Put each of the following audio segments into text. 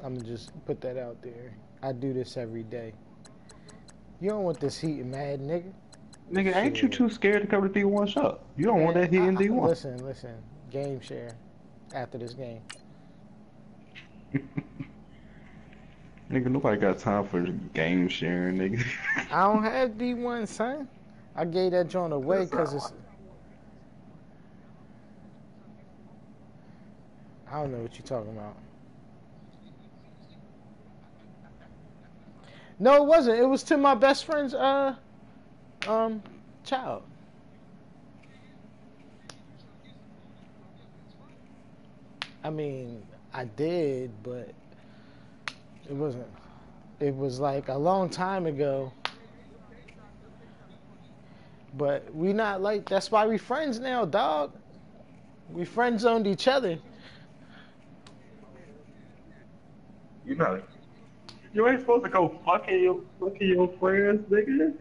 I'm gonna just put that out there. I do this every day. You don't want this heat mad, nigga. Nigga, ain't you Shit. too scared to cover the D1 shot? You don't want Man, that heat in D1. listen. Game share after this game. Nigga, nobody got time for game sharing, nigga. I don't have D1, son. I gave that joint away That's because not it's. why. I don't know what you're talking about. No, it wasn't. It was to my best friend's um child. I mean, I did, but it wasn't. It was like a long time ago. But we not like. That's why we friends now, dog. We friend zoned each other. You know, you ain't supposed to go fucking your friends, nigga.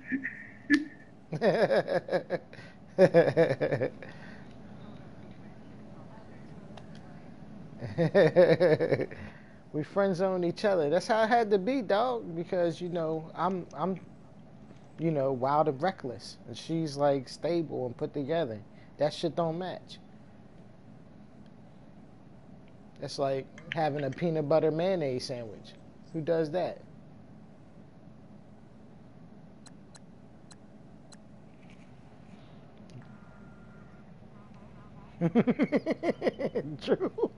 We friend zoned each other. That's how it had to be, dog. Because I'm wild and reckless, and she's like stable and put together. That shit don't match. It's like having a peanut butter mayonnaise sandwich. Who does that? True.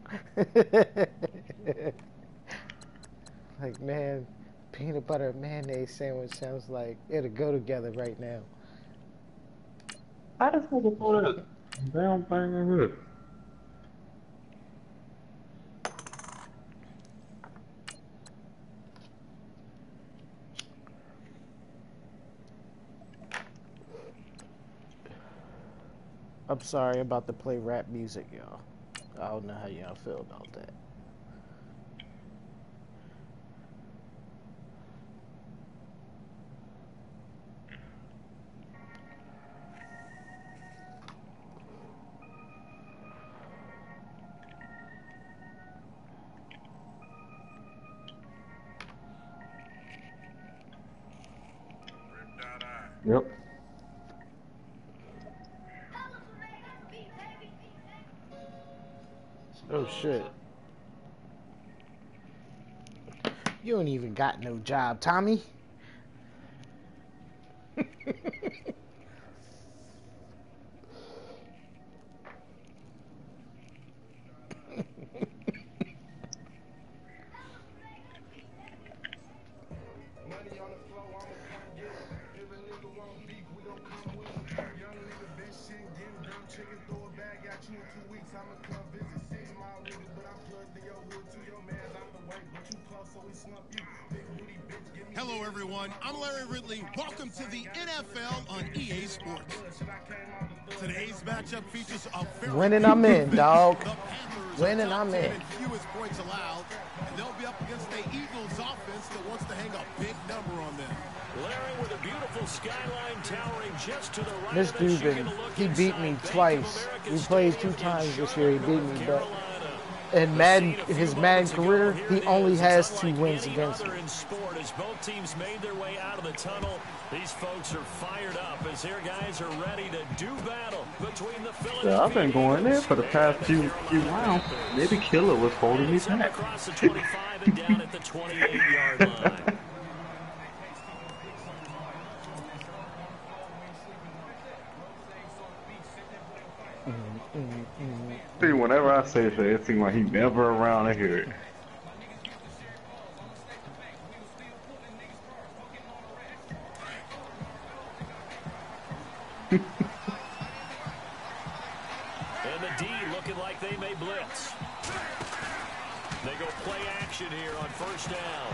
Like, man, peanut butter mayonnaise sandwich sounds like it'll go together right now. How the fuck before that damn thing in here? I'm sorry about to play rap music, y'all. I don't know how y'all feel about that. Yep. Oh shit. You don't even got no job, Tommy. Hello, everyone. I'm Larry Ridley. Welcome to the NFL on EA Sports. Today's matchup features a very Winning, I'm in, dog. The Panthers Winning, are top I'm 10 in. in fewest points allowed, and they'll be up against the Eagles offense that wants to hang a big number on them. Larry with a beautiful skyline towering just to the right This of dude us. You been, get a look he beat inside me Bank of twice. America We played Stadium 2 in times this year. He Charlotte, beat North me, but Carolina. in The scene Madden, a few his Madden moments ago. career, Here he it only is. has It's 2 unlike wins any against other me. in sport as both teams made their way out of the tunnel. These folks are fired up as their guys are ready to do battle between the Yeah, I've Philadelphia been going there Eagles for the and past the few Carolina rounds. Panthers. Maybe Killer was And holding me it's up back. across the 25 and down at the 28-yard line. See, whenever I say shit, it seems like he never around to hear it. And the D looking like they may blitz. They go play action here on first down.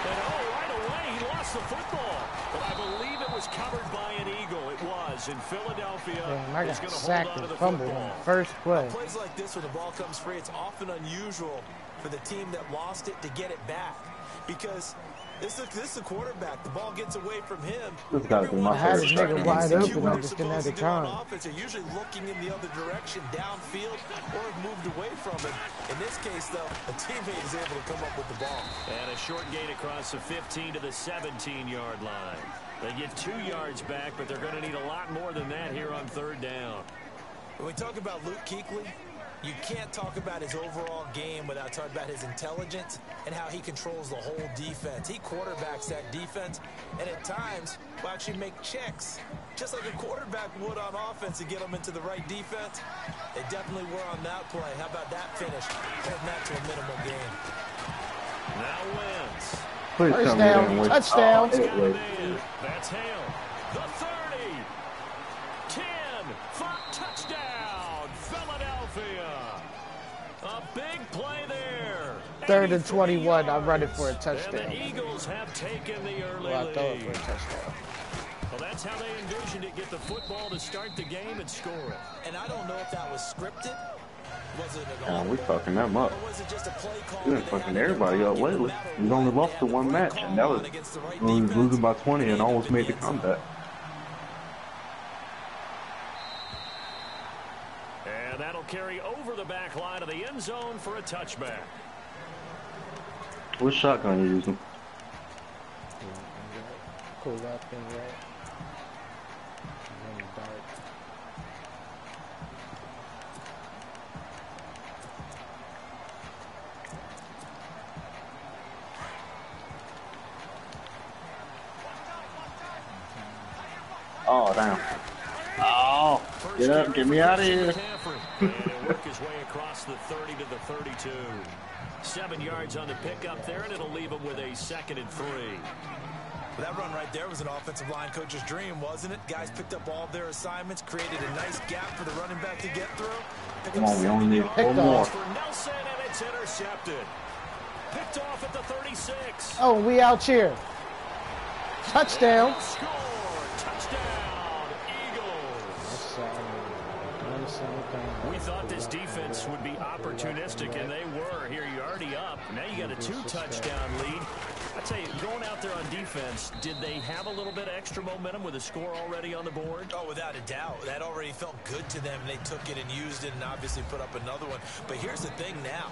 And right away, he lost the football. But I believe it was covered by an Eagle. It was. And Philadelphia Damn, I is got going to hold sacked on to and the fumbled on football. the first play. Plays like this when the ball comes free, it's often unusual for the team that lost it to get it back. Because this is a quarterback. The ball gets away from him. This gotta be my I had first this nigga shot. wide Execute open. what I they're just didn't have supposed the to do on time. offense. They're usually looking in the other direction, downfield, or have moved away from it. In this case, though, a teammate is able to come up with the ball. And a short gain across the 15 to the 17-yard line. They get 2 yards back, but they're going to need a lot more than that here on third down. When we talk about Luke Kuechly, you can't talk about his overall game without talking about his intelligence and how he controls the whole defense. He quarterbacks that defense, and at times will actually make checks, just like a quarterback would on offense to get them into the right defense. They definitely were on that play. How about that finish? Holding that to a minimal gain. Now Wentz. Please tell First me they down, didn't wait. touchdown. Oh, Got a wait. man. That's Hale. The 30. 10. 5. Touchdown. Philadelphia. A big play there. 3rd and 21. I run it for a And touchdown. the Eagles have taken the early Well, I throw it for a lead. touchdown. Well, that's how they envisioned it. Get the football to start the game and score it. And I don't know if that was scripted. Was it an Man, we audible? fucking them up. Or was it just a play call We that been they fucking had in their everybody up pocket, no lately. matter We've only what, lost they to had one the match, right and that call was on against the right when we was defense. losing by 20 and almost made the Needed to be comeback. And that'll carry over the back line of the end zone for a touchback. What shotgun you using? Pull up and right. And then dart. Oh, damn. Oh, get up, get me out of here. And work his way across the 30 to the 32. 7 yards on the pickup there, and it'll leave him with a 2nd and 3. That run right there was an offensive line coach's dream, wasn't it? Guys picked up all of their assignments, created a nice gap for the running back to get through. Come on, we only need Picked one more. off. For Nelson, and it's intercepted. Picked off at the 36. Oh, we out here. Touchdown. Score. Touchdown, Eagles. We thought this defense would be opportunistic, and they were. Here, you're already up. Now you got a 2-touchdown lead. I tell you, going out there on defense, did they have a little bit of extra momentum with a score already on the board? Oh, without a doubt. That already felt good to them. They took it and used it and obviously put up another one. But here's the thing now.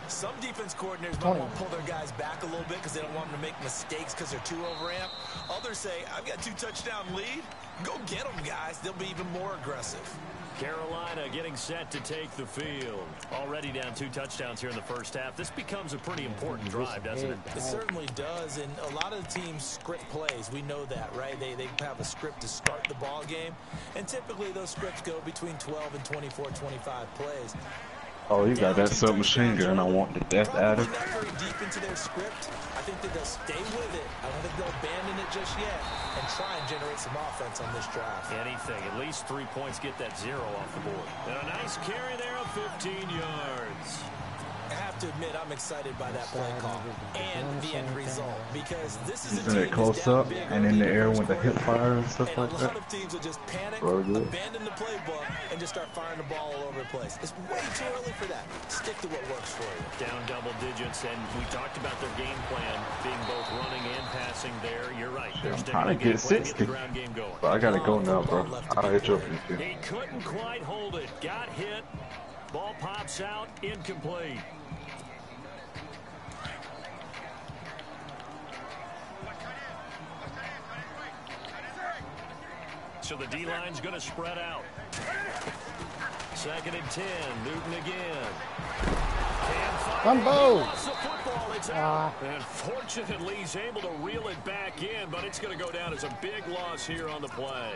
Some defense coordinators might want to pull their guys back a little bit because they don't want them to make mistakes because they're too overamped. Others say, I've got 2-touchdown lead. Go get them, guys. They'll be even more aggressive. Carolina getting set to take the field. Already down 2 touchdowns here in the first half. This becomes a pretty important drive, doesn't it? It certainly does, and a lot of the teams script plays. We know that, right? They have a script to start the ball game, and typically those scripts go between 12 and 24, 25 plays. Oh, you got that submachine gun. I want the death adder. Probably not very deep into their script. I think that they'll stay with it. I don't think they'll abandon it just yet and try and generate some offense on this drive. Anything. At least 3 points, get that 0 off the board. And a nice carry there of 15 yards. I have to admit, I'm excited by that play call and the end result because this is a Using team it close that's down up big and in the early air in with the first hip quarter. fire and stuff And like a that. lot of teams will just panic, Bro, good. abandon the playbook, and just start firing the ball all over the place. It's way too early for that. Stick to what works for you. Down double digits, and we talked about their game plan being both running and passing there. You're right. They're I'm sticking trying to game get plan, get the 60. ground game going. But I gotta go now, bro. I'll hit you up in a few. He couldn't quite hold it. Got hit. Ball pops out. Incomplete. So the D-line's going to spread out. 2nd and 10. Newton again. Fumble. Lost the football. It's out. And fortunately, he's able to reel it back in, but it's going to go down as a big loss here on the play.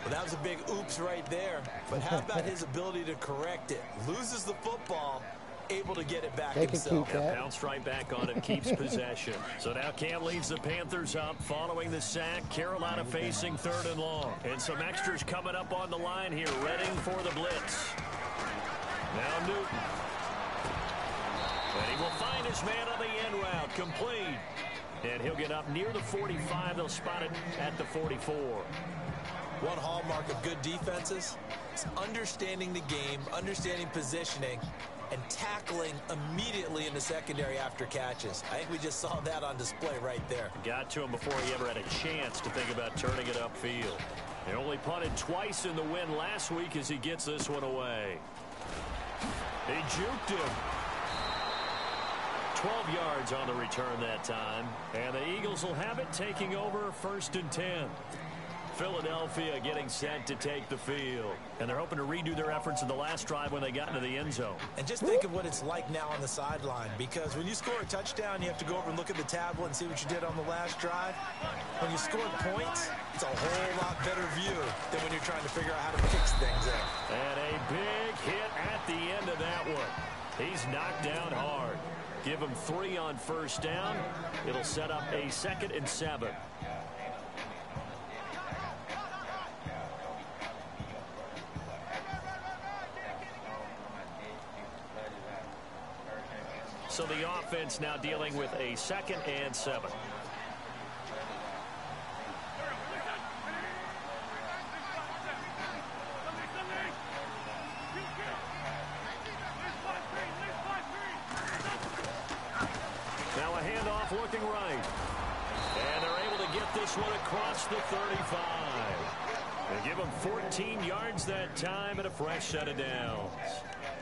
Well, that was a big oops right there. But how about his ability to correct it? Loses the football, able to get it back They can himself. keep that. Bounced right back on it, keeps possession. So now Cam leads the Panthers up following the sack. Carolina facing 3rd and long. And some extras coming up on the line here, readying for the blitz. Now Newton. And he will find his man on the end route, complete. And he'll get up near the 45. They'll spot it at the 44. One hallmark of good defenses is understanding the game, understanding positioning, and tackling immediately in the secondary after catches. I think we just saw that on display right there. Got to him before he ever had a chance to think about turning it upfield. He only punted twice in the win last week as he gets this one away. He juked him. 12 yards on the return that time. And the Eagles will have it, taking over 1st and 10. Philadelphia getting set to take the field. And they're hoping to redo their efforts in the last drive when they got into the end zone. And just think of what it's like now on the sideline, because when you score a touchdown, you have to go over and look at the tablet and see what you did on the last drive. When you score points, it's a whole lot better view than when you're trying to figure out how to fix things up. And a big hit at the end of that one. He's knocked down hard. Give him 3 on 1st down. It'll set up a 2nd and 7. So the offense now dealing with a 2nd and 7. Now a handoff looking right. And they're able to get this one across the 35. They give him 14 yards that time and a fresh set of downs.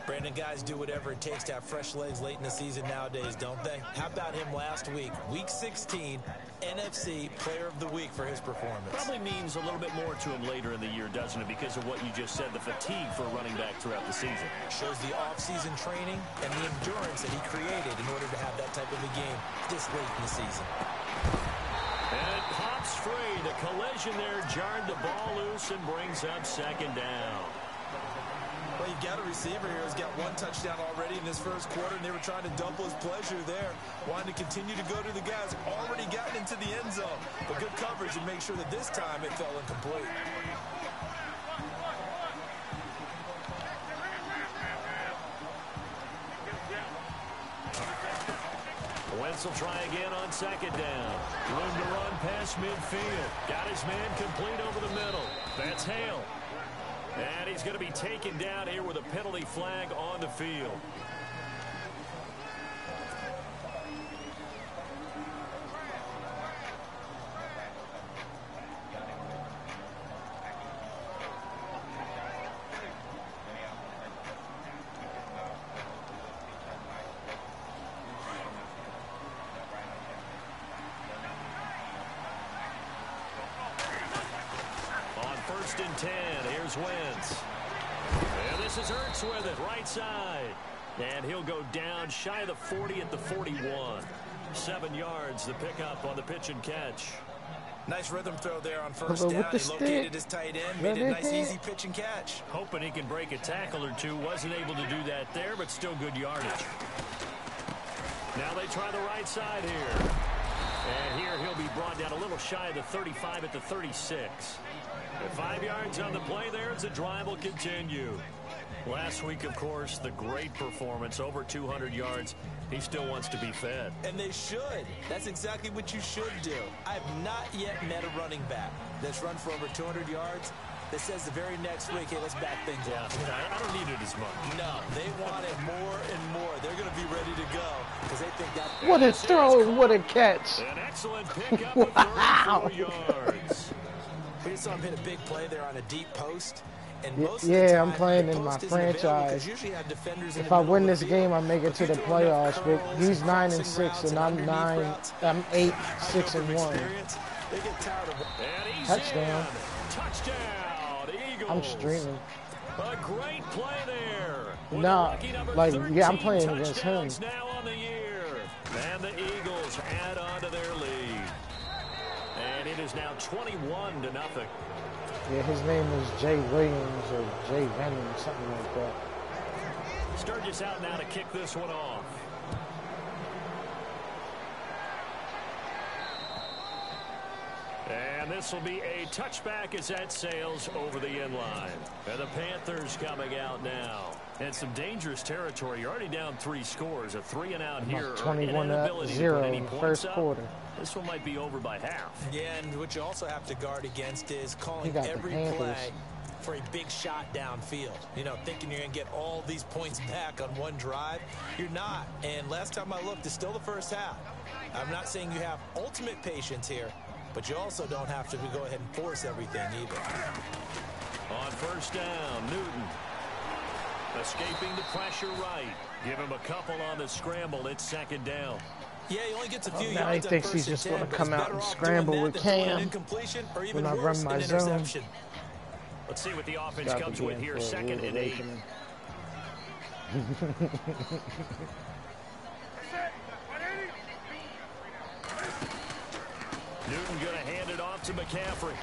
Brandon, guys do whatever it takes to have fresh legs late in the season nowadays, don't they? How about him last week? Week 16, NFC Player of the Week for his performance. Probably means a little bit more to him later in the year, doesn't it? Because of what you just said, the fatigue for a running back throughout the season. Shows the off-season training and the endurance that he created in order to have that type of a game this late in the season. And it pops free. The collision there jarred the ball loose and brings up 2nd down. Well, you've got a receiver here who's got 1 touchdown already in this first quarter, and they were trying to double his pleasure there. Wanting to continue to go to the guys already gotten into the end zone. But good coverage and make sure that this time it fell incomplete. Wentz will try again on 2nd down. Room to run past midfield. Got his man complete over the middle. That's Hale. And he's going to be taken down here with a penalty flag on the field. On 1st and 10, here's Wentz. And this is Ertz with it, right side. And he'll go down shy of the 40 at the 41. 7 yards, the pickup on the pitch and catch. Nice rhythm throw there on 1st down. He located his tight end, made a nice easy pitch and catch. Hoping he can break a tackle or two. Wasn't able to do that there, but still good yardage. Now they try the right side here. And here he'll be brought down a little shy of the 35 at the 36. At 5 yards on the play there as the drive will continue. Last week, of course, the great performance, over 200 yards. He still wants to be fed. And they should. That's exactly what you should do. I've not yet met a running back that's run for over 200 yards that says the very next week, hey, let's back things up. I don't need it as much. No, they want it more and more. They're going to be ready to go because they think that. What a throw, what a catch. An excellent pickup of 34 yards. We just saw him hit a big play there on a deep post. And most of the Yeah, time, I'm playing the in my post isn't available 'cause franchise. usually you have defenders in If the I middle win of the this field. game, I make it to the But you're throwing playoffs. But curls he's and 9 and crossing 6, routes and I'm underneath 9. routes. I'm 8, I 6 know and from 1. experience, they get tired of it. And he's Touchdown. in. Touchdown, Eagles. I'm streaming. A great play there. With Nah, a lucky number like, yeah, I'm 13 playing against him. touchdowns now on the year. And the Eagles add on to their lead. And it is now 21-0. Yeah, his name is Jay Williams or Jay Venom, something like that. Sturgis out now to kick this one off. And this will be a touchback as that sails over the end line. And the Panthers coming out now. And some dangerous territory. You're already down 3 scores. A 3-and-out here. 21-0 first quarter. This one might be over by half. Yeah, and what you also have to guard against is He calling got the every Panthers. play for a big shot downfield. You know, thinking you're going to get all these points back on one drive. You're not. And last time I looked, it's still the first half. I'm not saying you have ultimate patience here, but you also don't have to go ahead and force everything either. On first down, Newton escaping the pressure right. Give him a couple on the scramble. It's second down. Yeah, he only gets a few Now he yards on thinks he's first just and 10, going to but come he's out better and off scramble doing with that than throwing an Cam incompletion or even when I worse, run my an zone. interception. Let's see what the offense Got comes the with game here. for a Second rude and 8. awakening. Newton going to hand it off to McCaffrey.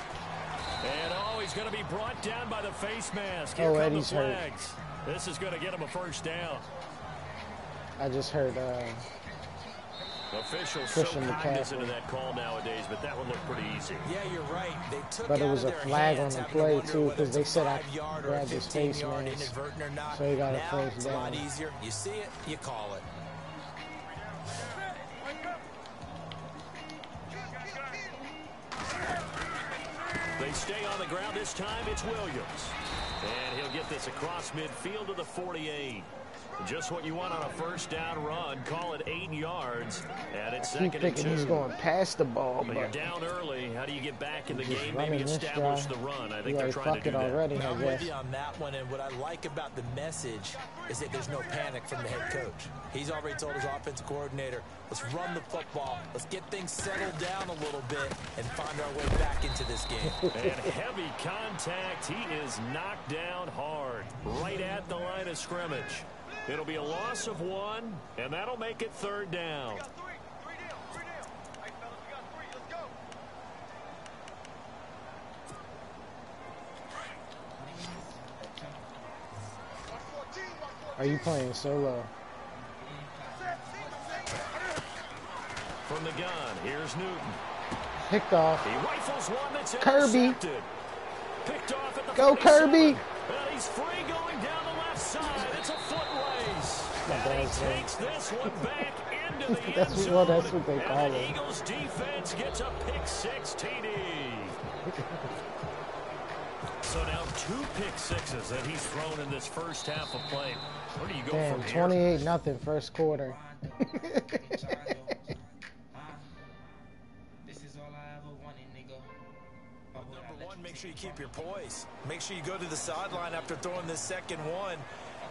And, he's going to be brought down by the face mask. Here come Eddie's the hurt. flags. This is going to get him a first down. I just heard Officials Christian so cognizant McCaffrey. of that call nowadays, but that one looked pretty easy. Yeah, you're right. They took But it out was of a their flag hands, on the having to play, wonder too, whether 'cause it's they a said I 5-yard or a grabbed his face 15-yard mask. inadvertent or not. So he got a Now first it's a lot down. easier. You see it, you call it. They stay on the ground. This time it's Williams. And he'll get this across midfield to the 48. Just what you want on a first down run. Call it 8 yards. And it's I keep second and thinking 2. he's going past the ball, But you're but down early. How do you get back in the just game? running Maybe this establish guy. the run. I you think they're already trying to fucked do it that. already, I I'm with guess. you on that one, and what I like about the message is that there's no panic from the head coach. He's already told his offensive coordinator, let's run the football, let's get things settled down a little bit, and find our way back into this game. And heavy contact. He is knocked down hard, right at the line of scrimmage. It'll be a loss of 1, and that'll make it third down. Are you playing solo? From the gun, here's Newton. Picked off. He rifles one that's Kirby. intercepted. Picked off at the Go 47. Kirby. And he's free going down the left side. It's a foot race. Not And bad, he man. takes this one back into the That's end what- zone. well, that's what they call and the it. Eagles defense gets a pick 6 TD. So now 2 pick sixes that he's thrown in this first half of play. Where do you go Damn, from here? 28-0 first quarter. Number one, make sure you keep your poise. Make sure you go to the sideline after throwing this second one,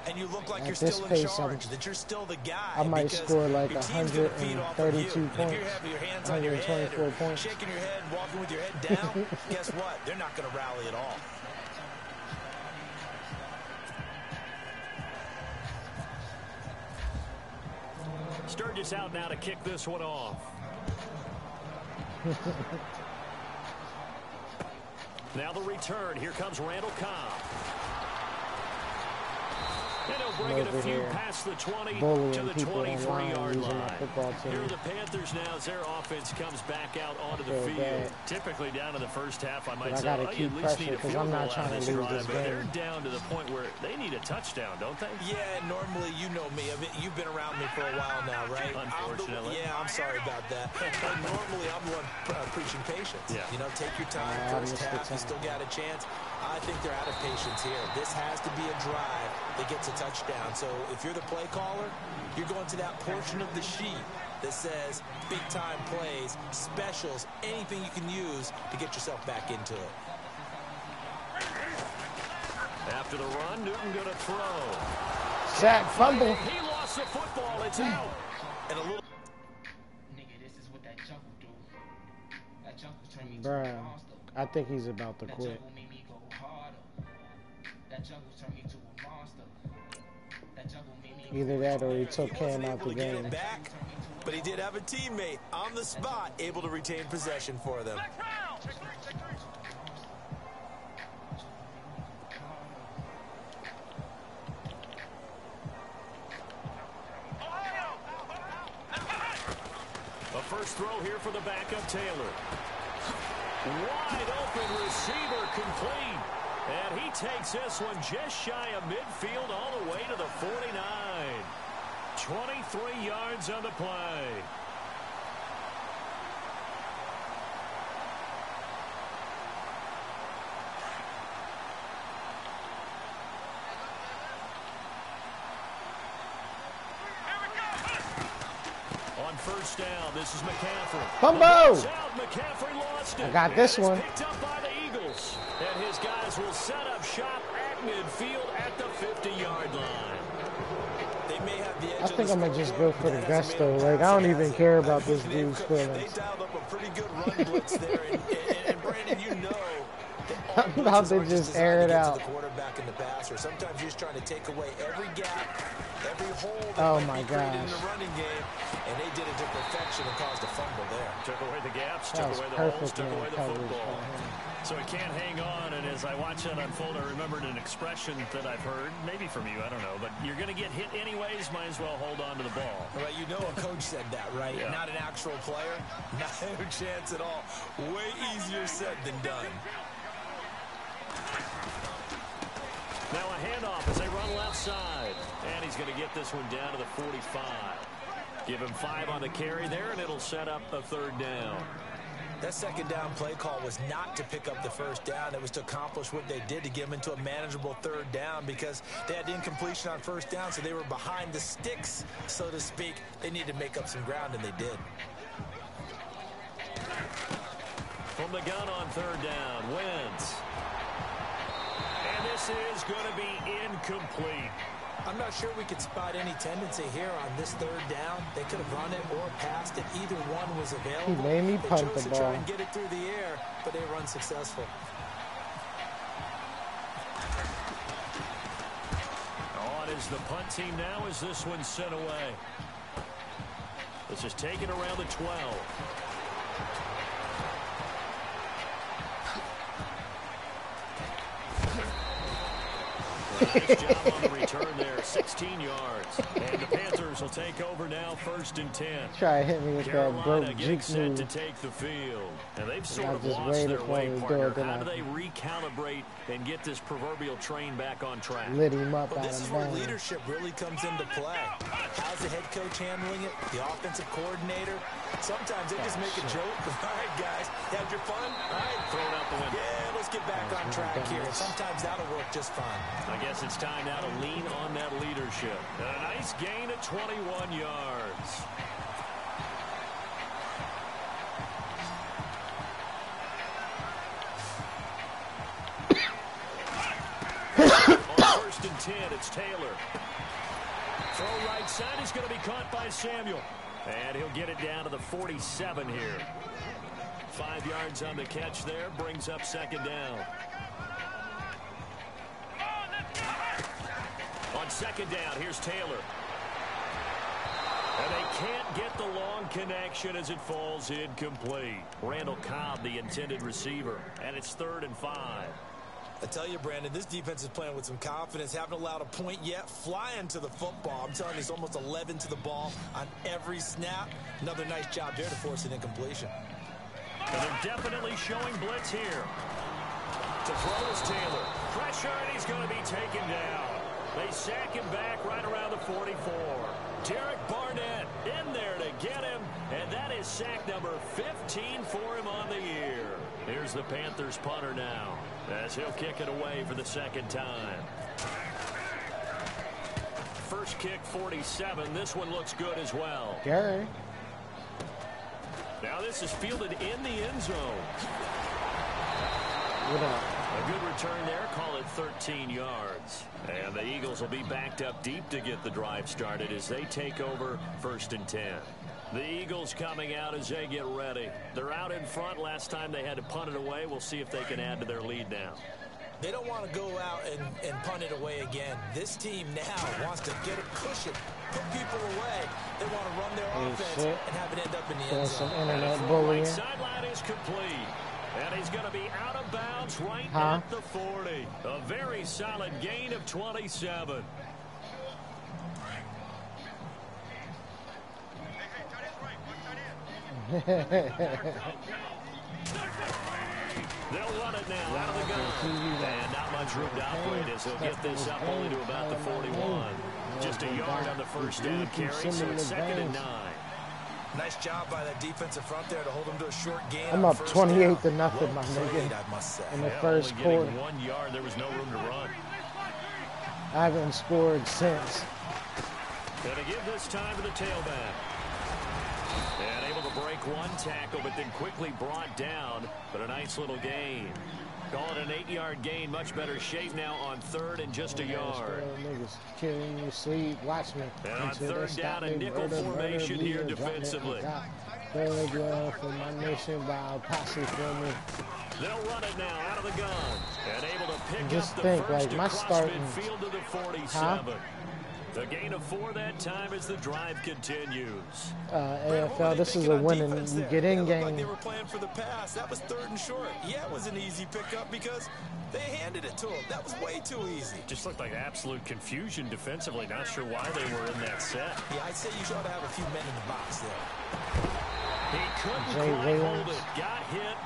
and you look like At you're this still in pace, charge, that you're still the guy. I might because score like your team's gonna feed off of you. 132 And if points, you have your hands on your head 124 or points. shaking your head, walking with your head down, guess what? They're not going to rally at all. Sturgis out now to kick this one off. Now the return. Here comes Randall Cobb. And he'll bring it a Over few here past the 20 bullying to the people online 23-yard using my line. football team. Here are the Panthers now as their offense comes back out onto the Feel field. bad. Typically down in the first half, I might But I say, gotta you keep at least pressure need a 'cause field I'm goal not out trying of to this lose drive. this But they're game. down to the point where they need a touchdown, don't they? Yeah, normally, you know me. I mean, you've been around me for a while now, right? Unfortunately. I'm sorry about that. And normally, I'm the one preaching patience. Yeah. You know, take your time. I First missed the half, you time. still got a chance. I think they're out of patience here. This has to be a drive that gets a touchdown. So if you're the play caller, you're going to that portion of the sheet that says big-time plays, specials, anything you can use to get yourself back into it. After the run, Newton going to throw. Sack, fumble. He lost the football. It's out. And a little Nigga, this is what that jungle do. That jungle turn me to Bruh, a monster. I think he's about to That quit. jungle made me go harder. That jungle turned me to a monster. That jungle made me Either that or he took he Cam wasn't out able the to get game. it back, but he did have a teammate on the spot able to retain possession for them. A first throw here for the backup Taylor. Wide open receiver complete. And he takes this one just shy of midfield all the way to the 49. 23 yards on the play. first down. This is McCaffrey. Bumbo! McCaffrey lost it. I got this And one. it's picked up by the Eagles. And his guys will set up shop at midfield at the 50-yard line. They may have the edge I think I'm gonna just go for the That hasn't gusto. made a Like, I don't even pass care yet. about this They dude's feelings. dialed up a pretty good run blitz there. And Brandon, you know, I'm about to just air it out. The quarterback in the passer. Sometimes you're just trying to take away every gap, every hole that Oh might my be created in gosh. the running game, and they did it to perfection and caused a fumble there. Took away the gaps, That took was away the holes, perfect took away man the coverage football. by him. So he can't hang on, and as I watch that unfold, I remembered an expression that I've heard, maybe from you, I don't know, but you're going to get hit anyways, might as well hold on to the ball. Right, you know a coach said that, right? Yeah. Not an actual player. No chance at all. Way easier said than done. Now a handoff as they run left side. And he's going to get this one down to the 45. Give him 5 on the carry there, and it'll set up a third down. That second down play call was not to pick up the first down. It was to accomplish what they did to get them into a manageable third down because they had incompletion on first down, so they were behind the sticks, so to speak. They needed to make up some ground, and they did. From the gun on third down, Wentz. And this is going to be incomplete. I'm not sure we could spot any tendency here on this third down. They could have run it or passed it. Either one was available. He made me They punt chose the to try ball. and get it through the air, but they were unsuccessful. On is the punt team now as this one's sent away. This is taken around the 12. Nice job on the return there, 16 yards. And the Panthers will take over now, 1st and 10. Try to hit me with that Carolina broke getting juke set move. to take the field. And they've sort I of just lost waited their for way, him to do partner. it, then How I do they recalibrate and get this proverbial train back on track? Lit him up Well, out this is of where bounds. leadership really comes into play. How's the head coach handling it? The offensive coordinator? Sometimes they just make a joke. All right, guys, you had your fun? All right, Throw it out the window. yeah, let's get back on track here. And sometimes that'll work just fine. I guess it's time now to lean on that leadership. And a nice gain of 21 yards. On 1st and 10, it's Taylor. Throw right side is going to be caught by Samuel. And he'll get it down to the 47 here. 5 yards on the catch there, brings up 2nd down. On 2nd down, here's Taylor. And they can't get the long connection as it falls incomplete. Randall Cobb, the intended receiver. And it's 3rd and 5. I tell you, Brandon, this defense is playing with some confidence. Haven't allowed a point yet. Flying to the football. I'm telling you, it's almost 11 to the ball on every snap. Another nice job there to force an incompletion. And they're definitely showing blitz here. To throw is Taylor. Pressure, and he's going to be taken down. They sack him back right around the 44. Derek Barnett in there to get him, and that is sack number 15 for him on the year. Here's the Panthers punter now, as he'll kick it away for the 2nd time. First kick, 47. This one looks good as well. Gary. Now this is fielded in the end zone. What up? A good return there, call it 13 yards. And the Eagles will be backed up deep to get the drive started as they take over 1st and 10. The Eagles coming out as they get ready. They're out in front. Last time they had to punt it away. We'll see if they can add to their lead now. They don't want to go out and punt it away again. This team now wants to get a cushion, put people away. They want to run their offense shit. and have it end up in the Doing end some zone. internet Right bullying. sideline is complete. And he's going to be out of bounds right Huh? at the 40. A very solid gain of 27. They'll run it now out of the gun. And not much room to operate as they'll get this up only to about the 41. Just a yard on the first down carry, so it's 2nd and 9. Nice job by that defensive front there to hold them to a short gain. I'm on up first 28 down. to nothing, Well my played, nigga. I must say. In the Yeah, first only quarter. getting 1 yard, there was no room to run. I haven't scored since. Going to give this time to the tailback. one tackle, but then quickly brought down. But a nice little gain. Call it an 8-yard gain. Much better shape now on 3rd and just a yard. Niggas killing you, sleep. Watch me. And on 3rd down, a nickel formation here defensively. Blood for my nation, by posse for me. They'll run it now out of the gun. And able to pick Just up the think, first like, my across starting- midfield to the 47. Huh? The gain of 4 that time as the drive continues. AFL, this is a winning you get in game. Like they were playing for the pass. That was 3rd and short. Yeah, it was an easy pickup because they handed it to him. That was way too easy. Just looked like absolute confusion defensively. Not sure why they were in that set. Yeah, I'd say you should have a few men in the box there. He couldn't Jay quite Williams. hold it. Got hit.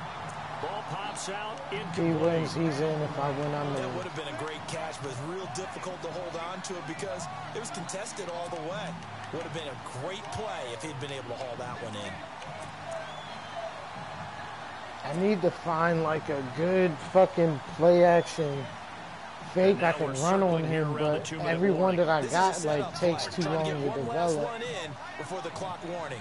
Ball pops out. He Incomplete. wins, he's in. If I win, I'm That in. would have been a great catch, but it's real difficult to hold on to it because it was contested all the way. Would have been a great play if he'd been able to haul that one in. I need to find like a good fucking play action fake I can run on him, but every one that I got like takes too long to develop. Run in before the clock warning.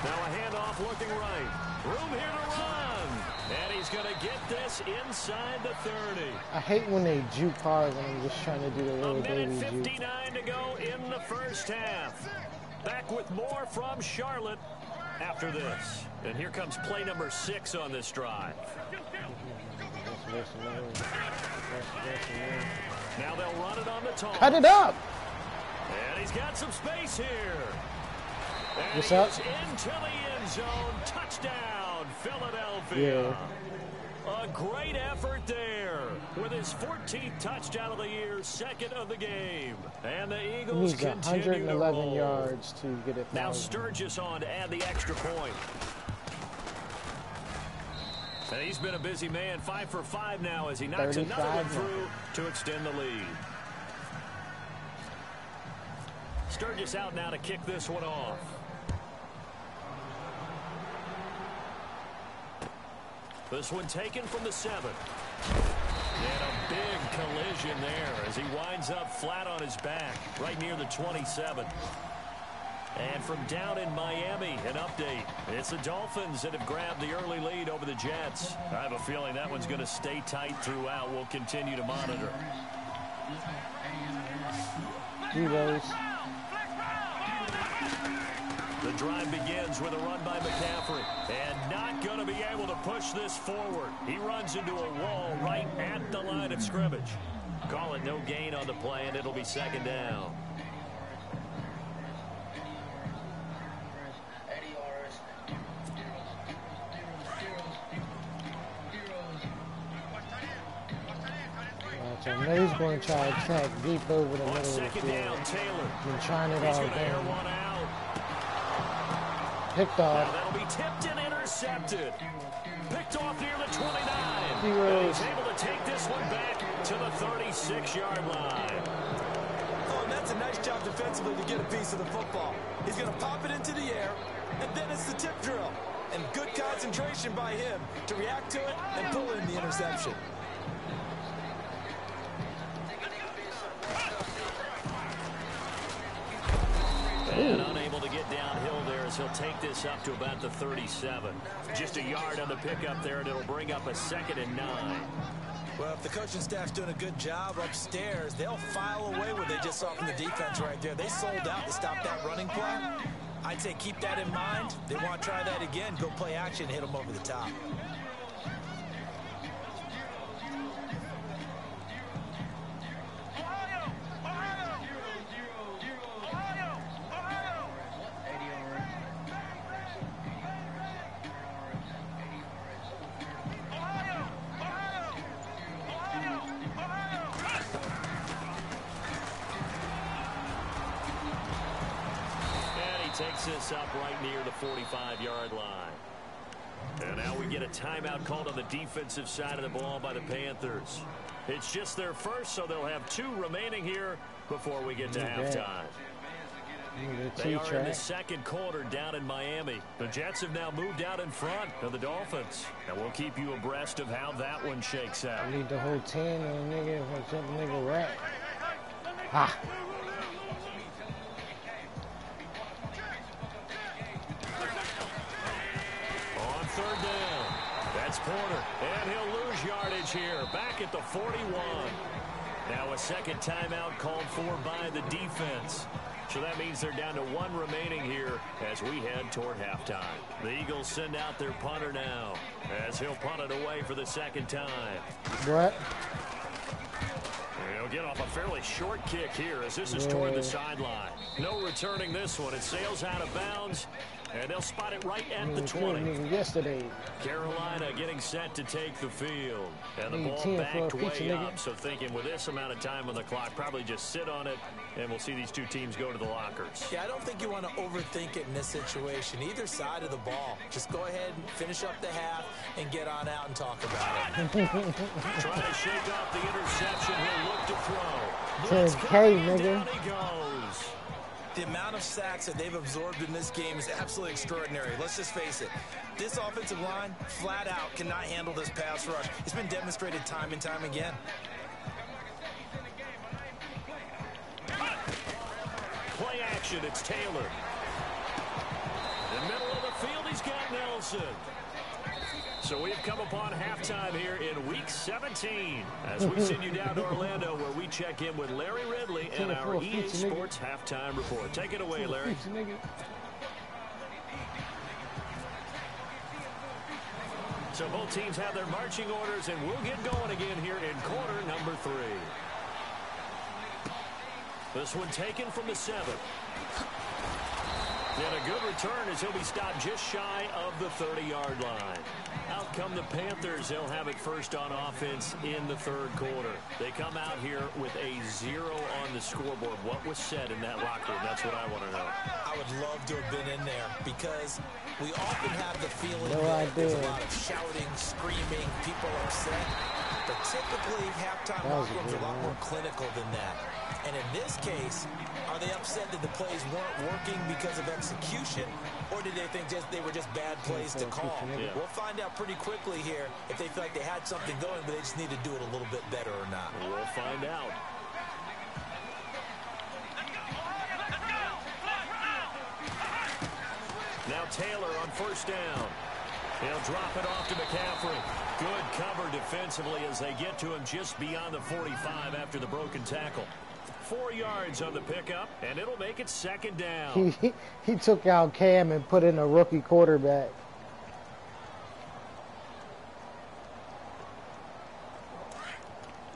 Now a handoff looking right. Room here to run. And he's going to get this inside the 30. I hate when they juke hard when I'm just trying to do the A little minute baby juke. 59 to go in the first half. Back with more from Charlotte after this. And here comes play number 6 on this drive. Now they'll run it on the toss. Cut it up! And he's got some space here. And What's he up? is into the end zone. Touchdown, Philadelphia. A great effort there with his 14th touchdown of the year, 2nd of the game. And the He Eagles needs continue to 111 roll. yards to get it. Now Sturgis on to add the extra point. And he's been a busy man, 5 for 5 now as he knocks another one 35 through to extend the lead. Sturgis out now to kick this one off. This one taken from the 7. And a big collision there as he winds up flat on his back right near the 27. And from down in Miami, an update. It's the Dolphins that have grabbed the early lead over the Jets. I have a feeling that one's going to stay tight throughout. We'll continue to monitor. Heroes. The drive begins with a run by McCaffrey. And not going to be able to push this forward. He runs into a wall right at the line of scrimmage. Call it no gain on the play, and it'll be 2nd down. So I know he's going to try to attack deep over the On middle of the 2nd field. down, Taylor. Been trying it He's all going to air game. one out. Picked Now off. that'll be tipped and intercepted. Picked off near the 29. Heroes. And he's able to take this one back to the 36-yard line. Oh, and that's a nice job defensively to get a piece of the football. He's going to pop it into the air, and then it's the tip drill. And good concentration by him to react to it and pull in the interception. And unable to get downhill there as he'll take this up to about the 37. Just a yard on the pickup there, and it'll bring up a 2nd and 9. Well, if the coaching staff's doing a good job upstairs, they'll file away what they just saw from the defense right there. They sold out to stop that running play. I'd say keep that in mind. They want to try that again, go play action, hit them over the top. Takes this up right near the 45-yard line. And now we get a timeout called on the defensive side of the ball by the Panthers. It's just their first, so they'll have 2 remaining here before we get to halftime. They are in the 2nd quarter down in Miami. The Jets have now moved out in front of the Dolphins. And we'll keep you abreast of how that one shakes out. I need the whole 10 and nigga, nigga rat. Ah. Porter, and he'll lose yardage here, back at the 41. Now a second timeout called for by the defense. So that means they're down to one remaining here as we head toward halftime. The Eagles send out their punter now as he'll punt it away for the second time. What? He'll get off a fairly short kick here as this is toward the sideline. No returning this one. It sails out of bounds, and they'll spot it right at the 20. Yesterday. Carolina getting set to take the field. And the ball backed way up, so thinking with this amount of time on the clock, probably just sit on it, and we'll see these two teams go to the lockers. Yeah, I don't think you want to overthink it in this situation. Either side of the ball. Just go ahead and finish up the half and get on out and talk about it. Trying to shake off the interception. He'll look to throw. 10K, nigga. Down he goes. The amount of sacks that they've absorbed in this game is absolutely extraordinary. Let's just face it. This offensive line, flat out, cannot handle this pass rush. It's been demonstrated time and time again. Play action, it's Taylor. In the middle of the field, he's got Nelson. So we've come upon halftime here in Week 17 as we send you down to Orlando where we check in with Larry Ridley and our EA Sports Halftime Report. Take it away, Larry. So both teams have their marching orders, and we'll get going again here in quarter number 3. This one taken from the 7. And a good return as he'll be stopped just shy of the 30-yard line. Out come the Panthers. They'll have it first on offense in the third quarter. They come out here with a 0 on the scoreboard. What was said in that locker room? That's what I want to know. I would love to have been in there because we often have the feeling that there's a lot of shouting, screaming, people upset. But typically, halftime locker rooms are a lot more clinical than that. And in this case, are they upset that the plays weren't working because of execution, or did they think they were just bad plays to call? Yeah. We'll find out pretty quickly here if they feel like they had something going, but they just need to do it a little bit better or not. We'll find out. Now Taylor on first down. He'll drop it off to McCaffrey. Good cover defensively as they get to him just beyond the 45 after the broken tackle. 4 yards on the pickup, and it'll make it second down. He took out Cam and put in a rookie quarterback.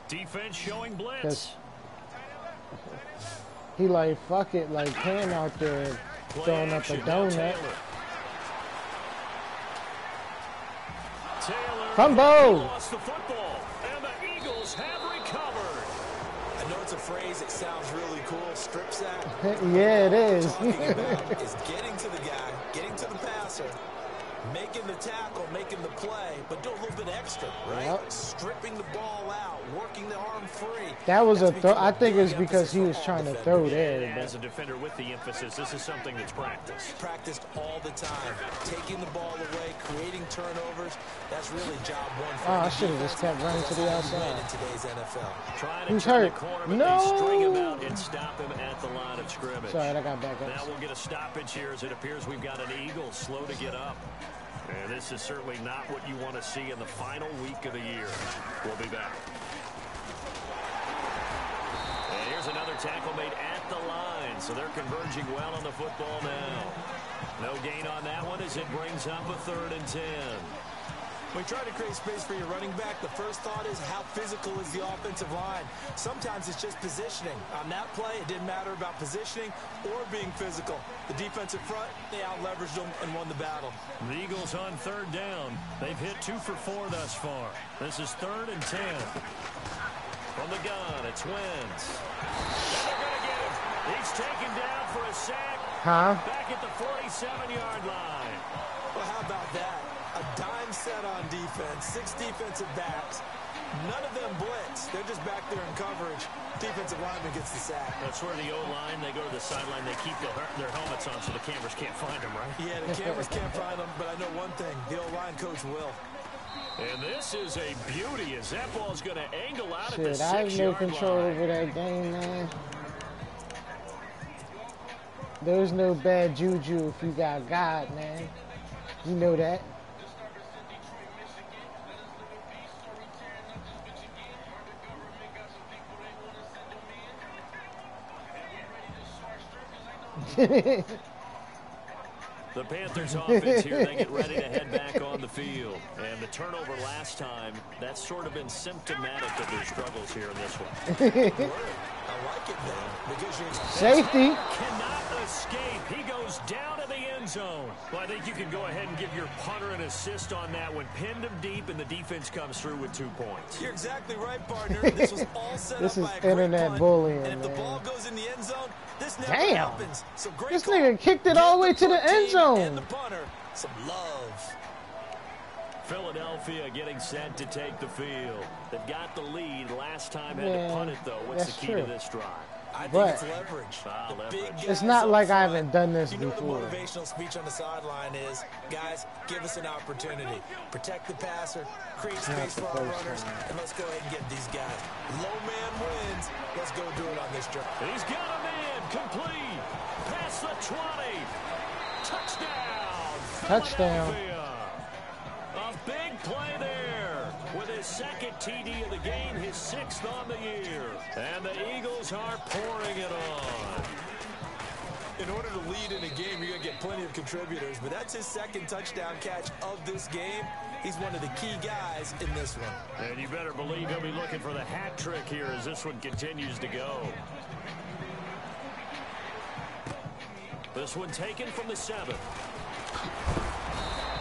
Defense showing blitz. He like, fuck it, like Cam out there throwing up a donut. Taylor Fumble. lost the football, and the Eagles have recovered. I know it's a phrase that sounds really cool, strip sack. Yeah, it is. What I'm talking about is getting to the guy, getting to the passer, making the tackle, making the play, but do a little bit extra, right? Yep. Stripping the ball out, working the arm free. That was a throw. I think it's because he was trying to throw there. As a defender with the emphasis, this is something that's practiced. Practiced all the time. Taking the ball away, creating turnovers. That's really job one for I should have just kept running to the outside. in today's NFL. Trying to Who's turn hurt? the corner, but No. they string him out and stop him at the line of scrimmage. Sorry, I got back up. Now we'll get a stoppage here as it appears we've got an Eagle slow to get up. And this is certainly not what you want to see in the final week of the year. We'll be back. And here's another tackle made at the line, so they're converging well on the football now. No gain on that one as it brings up a 3rd and 10. When you try to create space for your running back, the first thought is how physical is the offensive line? Sometimes it's just positioning. On that play, it didn't matter about positioning or being physical. The defensive front, they out-leveraged them and won the battle. The Eagles on 3rd down. They've hit 2 for 4 thus far. This is 3rd and 10. From the gun, it's Wentz. And they're going to get him. He's taken down for a sack. Back at the 47-yard line. Well, how about that? A dime set on defense, 6 defensive backs. None of them blitz. They're just back there in coverage. Defensive lineman gets the sack. That's where the O-line, they go to the sideline, they keep their helmets on so the cameras can't find them, right? Yeah, the cameras can't find them, but I know one thing. The O-line coach will. And this is a beauty as that ball's going to angle out at the Shit, I have no 6-yard control line. over that game, man. There's no bad juju if you got God, man. You know that. The Panthers offense here, they get ready to head back on the field. And the turnover last time, that's sort of been symptomatic of their struggles here in this one. I like it, man, because you're Safety. Cannot escape. He goes down to the end zone. Well, I think you can go ahead and give your punter an assist on that one. Pinned him deep, and the defense comes through with 2 points. You're exactly right, partner. This was all set This up is by a great internet punt, bullying, and if the man. ball goes in the end zone, this never Damn. happens. So great This call. nigga kicked it Give all the way to the punt end team and the zone. punter some love. Philadelphia getting set to take the field. They've got the lead. Last time had Yeah, to punt it, though. What's the that's key true. to this drive? I think But- it's leverage. The leverage. big It's guys not up like I front. haven't done this You know before. the motivational speech on the sideline is, guys, give us an opportunity. Protect the passer, create space for our runners, and let's go ahead and get these guys. Low man wins. Let's go do it on this drive. He's got a man complete. Past the 20. Touchdown. Touchdown. Philadelphia. A big play there with his second TD of the game, his 6th on the year. And the Eagles are pouring it on. In order to lead in a game, you're going to get plenty of contributors, but that's his second touchdown catch of this game. He's one of the key guys in this one. And you better believe he'll be looking for the hat trick here as this one continues to go. This one taken from the 7.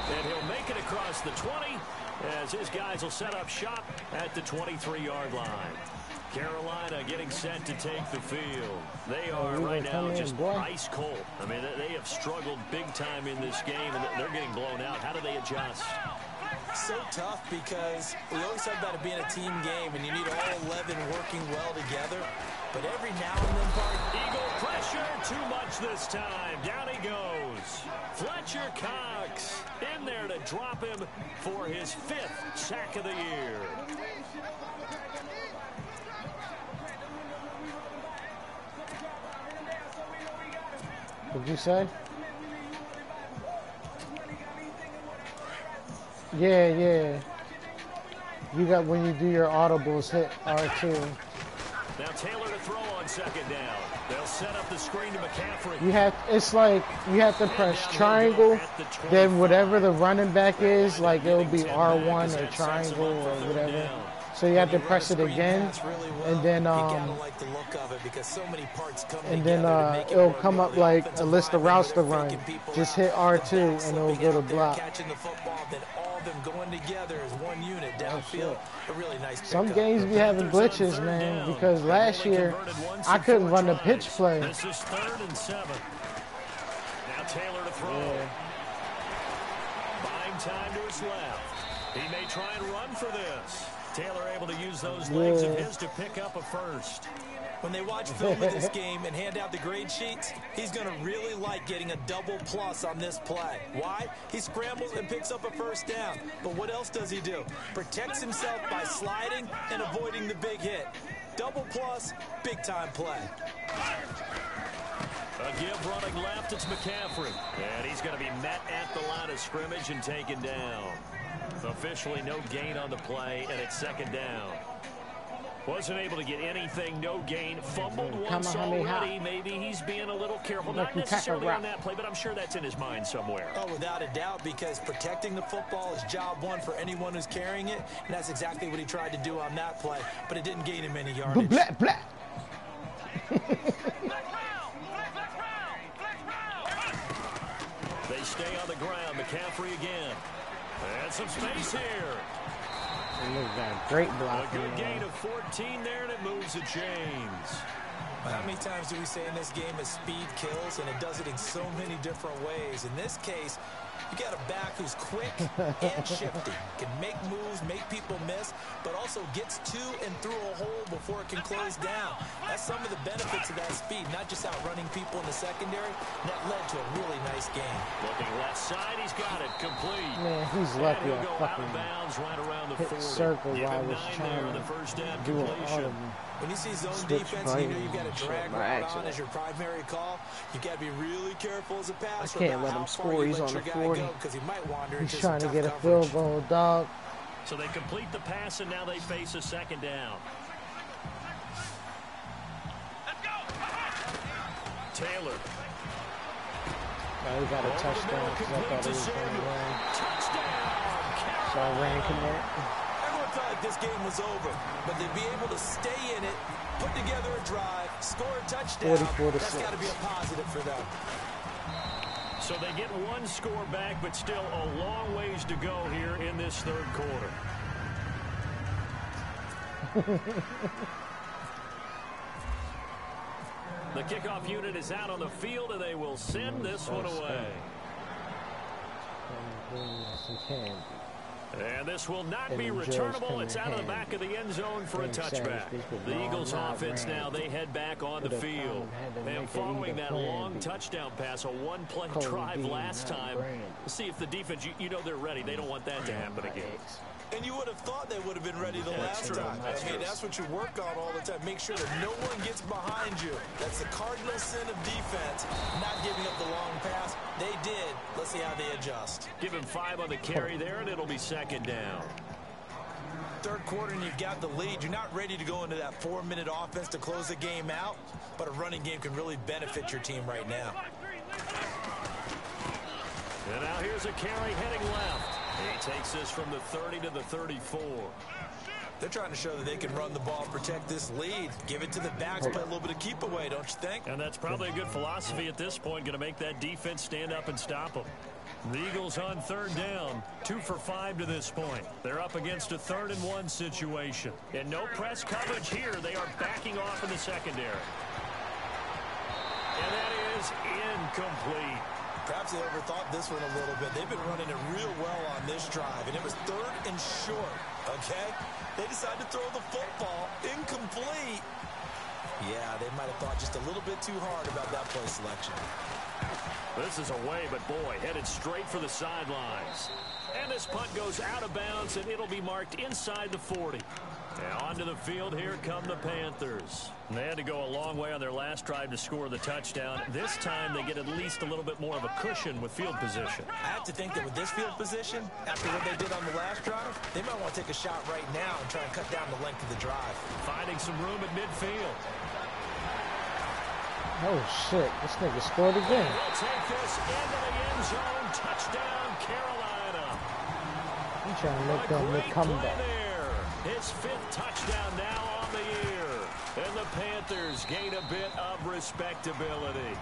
And he'll make it across the 20 as his guys will set up shop at the 23-yard line. Carolina getting set to take the field. They are we right gonna come now in, just boy? ice cold. I mean, they have struggled big time in this game, and they're getting blown out. How do they adjust? So tough because we always talk about it being a team game, and you need all 11 working well together. But every now and then, Eagle pressure, too much this time. Down he goes. Fletcher Cox in there to drop him for his 5th sack of the year. What'd you say? Yeah. You got, when you do your audibles, hit R2. Now Taylor to throw on 2nd down. They'll set up the screen to McCaffrey. You have, it's like, you have to press triangle, then whatever the running back is, like it'll be R1 or triangle or whatever. So you have to press it again, and then it'll come up like a list of routes to run. Just hit R2 and it'll go to block. Catching the football, then all of them going together as one unit downfield. A really nice pickup. Some games be having glitches, man, because last year I couldn't run the pitch play. This is 3rd and 7. Now Taylor to throw. Yeah. Buying time to his left. He may try and run for this. Taylor able to use those legs of his to pick up a 1st. When they watch film of this game and hand out the grade sheets, he's going to really like getting a double plus on this play. Why? He scrambles and picks up a 1st down. But what else does he do? Protects himself by sliding and avoiding the big hit. Double plus, big time play. A give running left, it's McCaffrey. And he's going to be met at the line of scrimmage and taken down. Officially no gain on the play, and it's 2nd down. Wasn't able to get anything, no gain. Fumbled once already. Maybe he's being a little careful. Not necessarily on that play, but I'm sure that's in his mind somewhere. Oh, without a doubt, because protecting the football is job one for anyone who's carrying it, and that's exactly what he tried to do on that play, but it didn't gain him any yardage. Black. They stay on the ground. McCaffrey again. And some space here. Great block. A good gain of 14 there, and it moves to James. How many times do we say in this game that speed kills, and it does it in so many different ways? In this case, you got a back who's quick and shifty, can make moves, make people miss, but also gets to and through a hole before it can close down. That's some of the benefits of that speed, not just outrunning people in the secondary. And that led to a really nice game. Looking left side, he's got it complete. Man, he's lucky and I he'll go out of fucking bounds right around the hit 40. circle Give while I him was 9 trying there on to the first down do an completion. audible. When you see zone Switch defense and you know play you've got a and drag shit by route on accident. as your primary call, you got to be really careful as a passer. I can't about let him how score. far you He's let on your the guy 40. go, 'cause he might wander He's into trying to some get a tough field coverage. goal, dog. So they complete the pass, and now they face a 2nd down. Taylor Now he got a touchdown because I thought he was going to run. So I ran commit. Everyone felt like this game was over, but to be able to stay in it, put together a drive, score a touchdown, 44-6. that's got to be a positive for them. So they get one score back, but still a long ways to go here in this third quarter. The kickoff unit is out on the field, and they will send this one away. And this will not be returnable. It's out of the back of the end zone for a touchback. The Eagles offense now, they head back on the field. And following that long touchdown pass, a one-play drive last time, see if the defense, you know they're ready. They don't want that to happen again. And you would have thought they would have been ready the last time. I mean, that's what you work on all the time. Make sure that no one gets behind you. That's the cardinal sin of defense, not giving up the long pass. They did. Let's see how they adjust. Give him 5 on the carry there, and it'll be second down. Third quarter, and you've got the lead. You're not ready to go into that 4-minute offense to close the game out, but a running game can really benefit your team right now. And now here's a carry heading left. He takes this from the 30 to the 34. They're trying to show that they can run the ball, protect this lead. Give it to the backs, play a little bit of keep away, don't you think? And that's probably a good philosophy at this point, going to make that defense stand up and stop them. The Eagles on third down, 2 for 5 to this point. They're up against a 3rd and 1 situation. And no press coverage here. They are backing off in the secondary. And that is incomplete. Perhaps they overthought this one a little bit. They've been running it real well on this drive, and it was 3rd and short, okay? They decided to throw the football incomplete. Yeah, they might have thought just a little bit too hard about that play selection. This is away, but boy, headed straight for the sidelines. And this punt goes out of bounds, and it'll be marked inside the 40. Now onto the field, here come the Panthers. And they had to go a long way on their last drive to score the touchdown. This time they get at least a little bit more of a cushion with field position. I have to think that with this field position, after what they did on the last drive, they might want to take a shot right now and try and cut down the length of the drive. Finding some room at midfield. Oh, shit. This nigga scored again. We'll take this into the end zone. Touchdown, Carolina. I'm trying to make them come back. His 5th touchdown now on the year. And the Panthers gain a bit of respectability.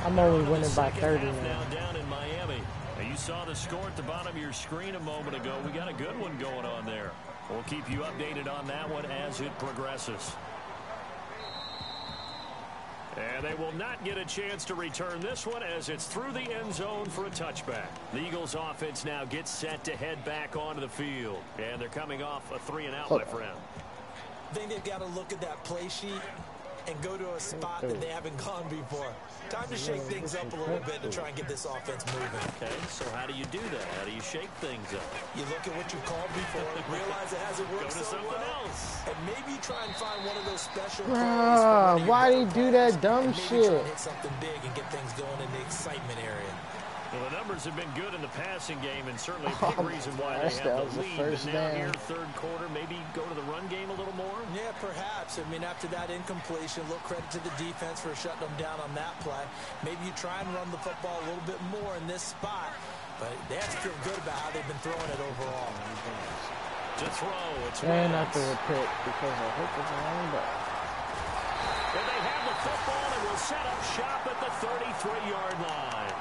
I'm only winning by 30 now down in Miami. Now you saw the score at the bottom of your screen a moment ago. We got a good one going on there. We'll keep you updated on that one as it progresses. And they will not get a chance to return this one as it's through the end zone for a touchback. The Eagles offense now gets set to head back onto the field. And they're coming off a 3-and-out, my friend. I think they've got to look at that play sheet and go to a spot that they haven't gone before. Time to shake things up a little bit to try and get this offense moving. Okay, so how do you do that? How do you shake things up? You look at what you called before, realize it hasn't worked so well, and maybe you try and find one of those special plays. Why do you do that dumb shit? Try and hit something big and get things going in the excitement area. Well, the numbers have been good in the passing game, and certainly a big reason why they have the lead. But now here, third quarter, maybe go to the run game a little more? Yeah, perhaps. I mean, after that incompletion, a little credit to the defense for shutting them down on that play. Maybe you try and run the football a little bit more in this spot, but they have to feel good about how they've been throwing it overall. To throw, it's and I threw a pick because I hit the wrong button. And they have the football and will set up shop at the 33-yard line.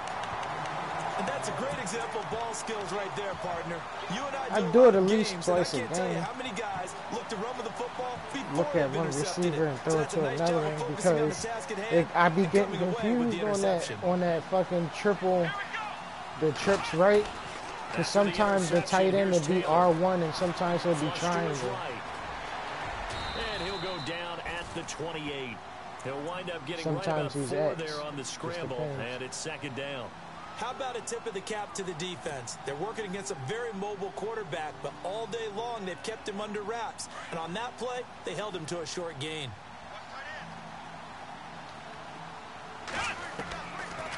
And that's a great example of ball skills right there, partner. You and I do it at least twice a game. I can't tell you game. how many guys look to run with the football before Look at one receiver and throw it to another one because I be getting confused on that fucking triple, the trips right. Because sometimes the tight end will be R1 and sometimes he'll be triangle. And he'll go down at the 28. He'll wind up getting sometimes right about 4 X. there on the scramble, and it's second down. How about a tip of the cap to the defense? They're working against a very mobile quarterback, but all day long they've kept him under wraps. And on that play, they held him to a short gain.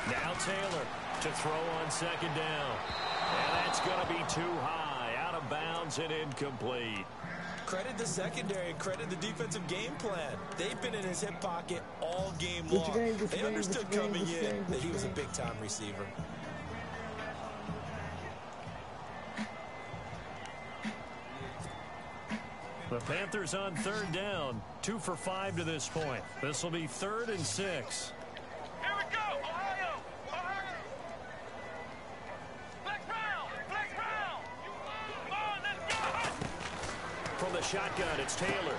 Now Taylor to throw on second down. And that's going to be too high, out of bounds and incomplete. Credit the secondary and credit the defensive game plan. They've been in his hip pocket all game long. They understood coming in that he was a big-time receiver. The Panthers on third down. 2 for 5 to this point. This will be 3rd and 6. Here we go, Ohio! Ohio! Flex round! Flex round! Come on, let's go! From the shotgun, it's Taylor.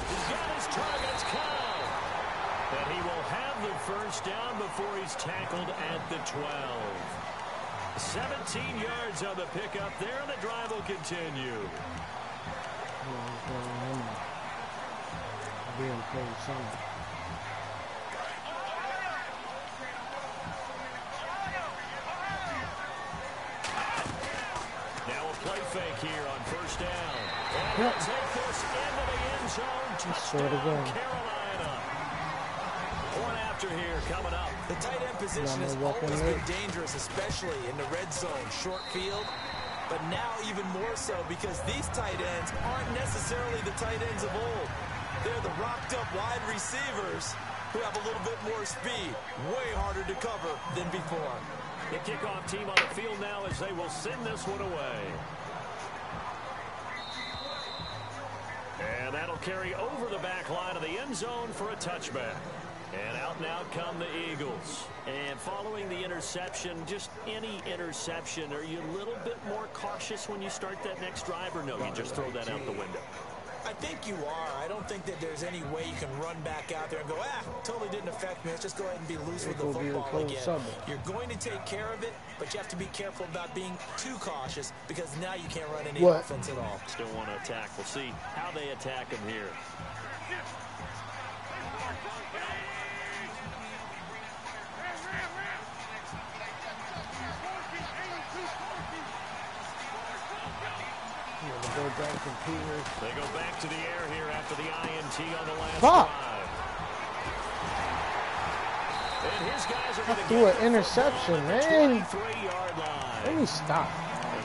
He's got his targets covered. And he will have the first down before he's tackled at the 12. 17 yards on the pickup there, and the drive will continue. Now a play fake here on first down. And he'll take this into the end zone. Touchdown, Carolina. Point after here coming up. The tight end position has always been dangerous, especially in the red zone, short field. But now even more so because these tight ends aren't necessarily the tight ends of old. They're the rocked-up wide receivers who have a little bit more speed. Way harder to cover than before. The kickoff team on the field now as they will send this one away. And that'll carry over the back line of the end zone for a touchback. And out come the Eagles. And following the interception, just any interception, are you a little bit more cautious when you start that next drive, or no, you just throw that out the window? I think you are. I don't think that there's any way you can run back out there and go, totally didn't affect me. Let's just go ahead and be loose with the football again. You're going to take care of it, but you have to be careful about being too cautious because now you can't run any offense at all. Still want to attack. We'll see how they attack him here. They go back to the air here after the INT on the last drive. And his guys are going to get an interception, man. 23-yard line. Let me stop.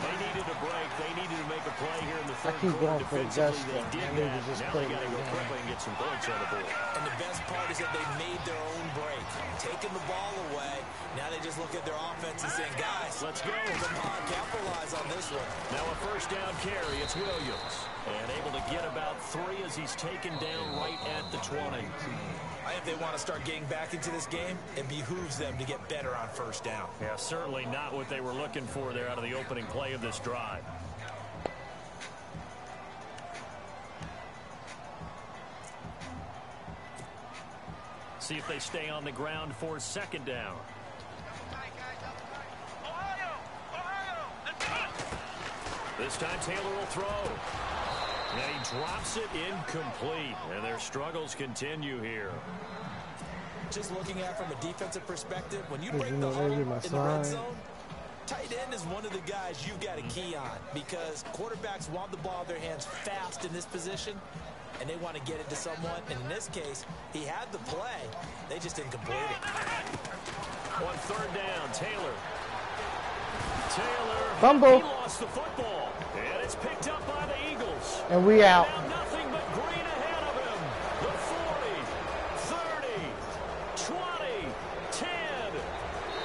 They needed a break. They needed to make a play here in the third I keep going for the quarter. gusto. They did that. Now they got to go quickly and get some points on the board. And the best part is that they made their own break. Taking the ball away. Now they just look at their offense and saying, guys, let's go. Come on, capitalize on this one. Now a first down carry. It's Williams. And able to get about 3 as he's taken down right at the 20. If they want to start getting back into this game, it behooves them to get better on first down. Yeah, certainly not what they were looking for there out of the opening play of this drive. See if they stay on the ground for second down. This time Taylor will throw. And he drops it incomplete. And their struggles continue here. Just looking at it from a defensive perspective, when you break the huddle in the red zone, tight end is one of the guys you've got a key on because quarterbacks want the ball in their hands fast in this position, and they want to get it to someone. And in this case, he had the play. They just didn't complete it. On third down, Taylor. Fumble. He lost the football, and it's picked up by the Eagles. And we out. Now nothing but green ahead of him. The 40, 30, 20, 10.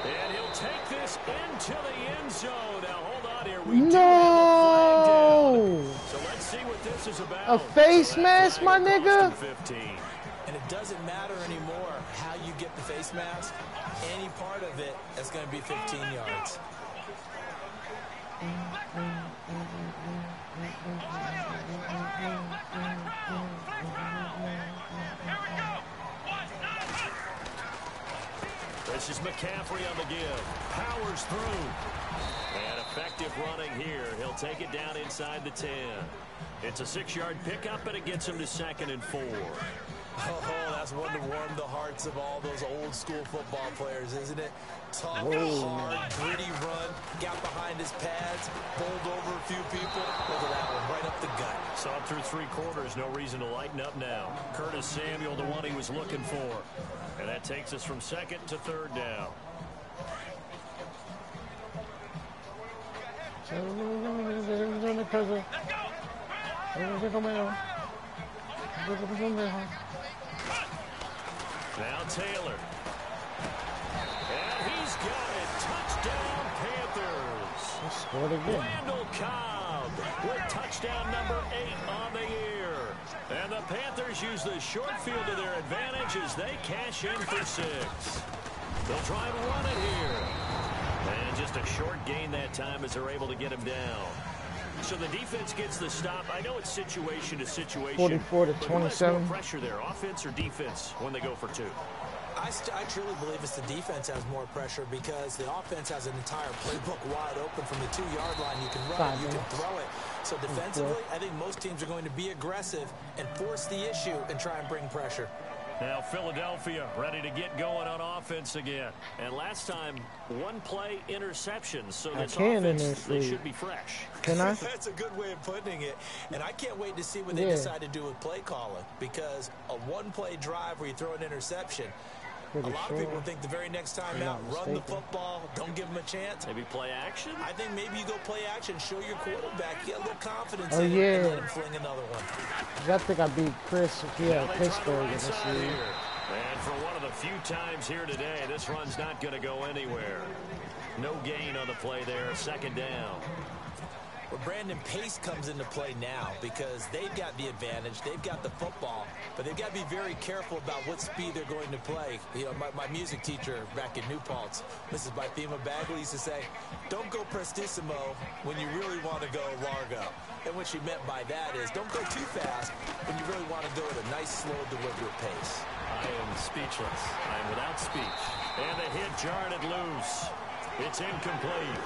And he'll take this into the end zone. Now hold on here. We do have a flag down. So let's see what this is about. A face mask, my nigga. 15. And it doesn't matter anymore how you get the face mask. Any part of it is going to be 15 yards. This is McCaffrey on the give. Powers through. And effective running here. He'll take it down inside the 10. It's a 6-yard pickup, and it gets him to 2nd and 4. Oh, that's one to warm the hearts of all those old school football players, isn't it? Tough, hard, gritty run, got behind his pads, bowled over a few people. Look at that one, right up the gut. Saw it through 3 quarters, no reason to lighten up now. Curtis Samuel, the one he was looking for. And that takes us from 2nd to 3rd down. Now Taylor. And he's got it. Touchdown, Panthers. He scored again. Randall Cobb with touchdown number 8 on the year. And the Panthers use the short field to their advantage as they cash in for 6. They'll try and run it here. And just a short gain that time as they're able to get him down. So the defense gets the stop. I know it's situation to situation. 44 to but who has 27. more pressure there, offense or defense, when they go for 2? I truly believe it's the defense has more pressure because the offense has an entire playbook wide open from the 2-yard line. You can run it, you can throw it. So defensively, I think most teams are going to be aggressive and force the issue and try and bring pressure. Now Philadelphia ready to get going on offense again. And last time, 1-play interception. So this offense, they should be fresh. Can I? That's a good way of putting it. And I can't wait to see what they decide to do with play calling. Because a 1-play drive where you throw an interception, a lot of people think the very next time out, run the football, don't give them a chance. Maybe play action? I think maybe you go play action, show your quarterback, get a little confidence in it, and let him fling another one. I think I beat Chris if he had Pittsburgh in this league. And for one of the few times here today, this run's not going to go anywhere. No gain on the play there, 2nd down. Well, Brandon, pace comes into play now because they've got the advantage. They've got the football, but they've got to be very careful about what speed they're going to play. You know, my music teacher back in New Paltz, Mrs. Bythema Bagley, used to say, don't go prestissimo when you really want to go largo. And what she meant by that is don't go too fast when you really want to go at a nice, slow, deliberate pace. I am speechless. I am without speech. And the hit jarred it loose. It's incomplete.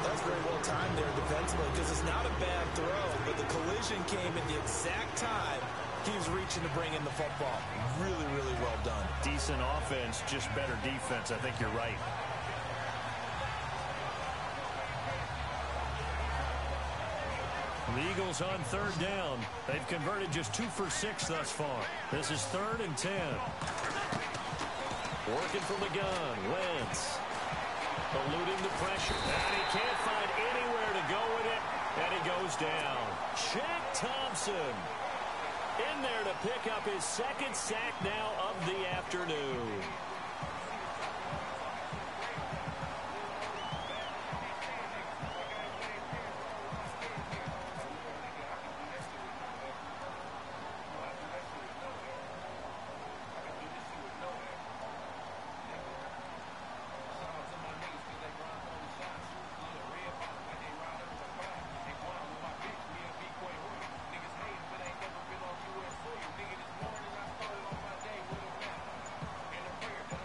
That's very well timed there defensively because it's not a bad throw, but the collision came at the exact time he was reaching to bring in the football. Really, really well done. Decent offense, just better defense. I think you're right. The Eagles on 3rd down. They've converted just 2 for 6 thus far. This is 3rd and 10. Working from the gun, Wentz. Eluding the pressure. And he can't find anywhere to go with it. And he goes down. Shaq Thompson in there to pick up his 2nd sack now of the afternoon.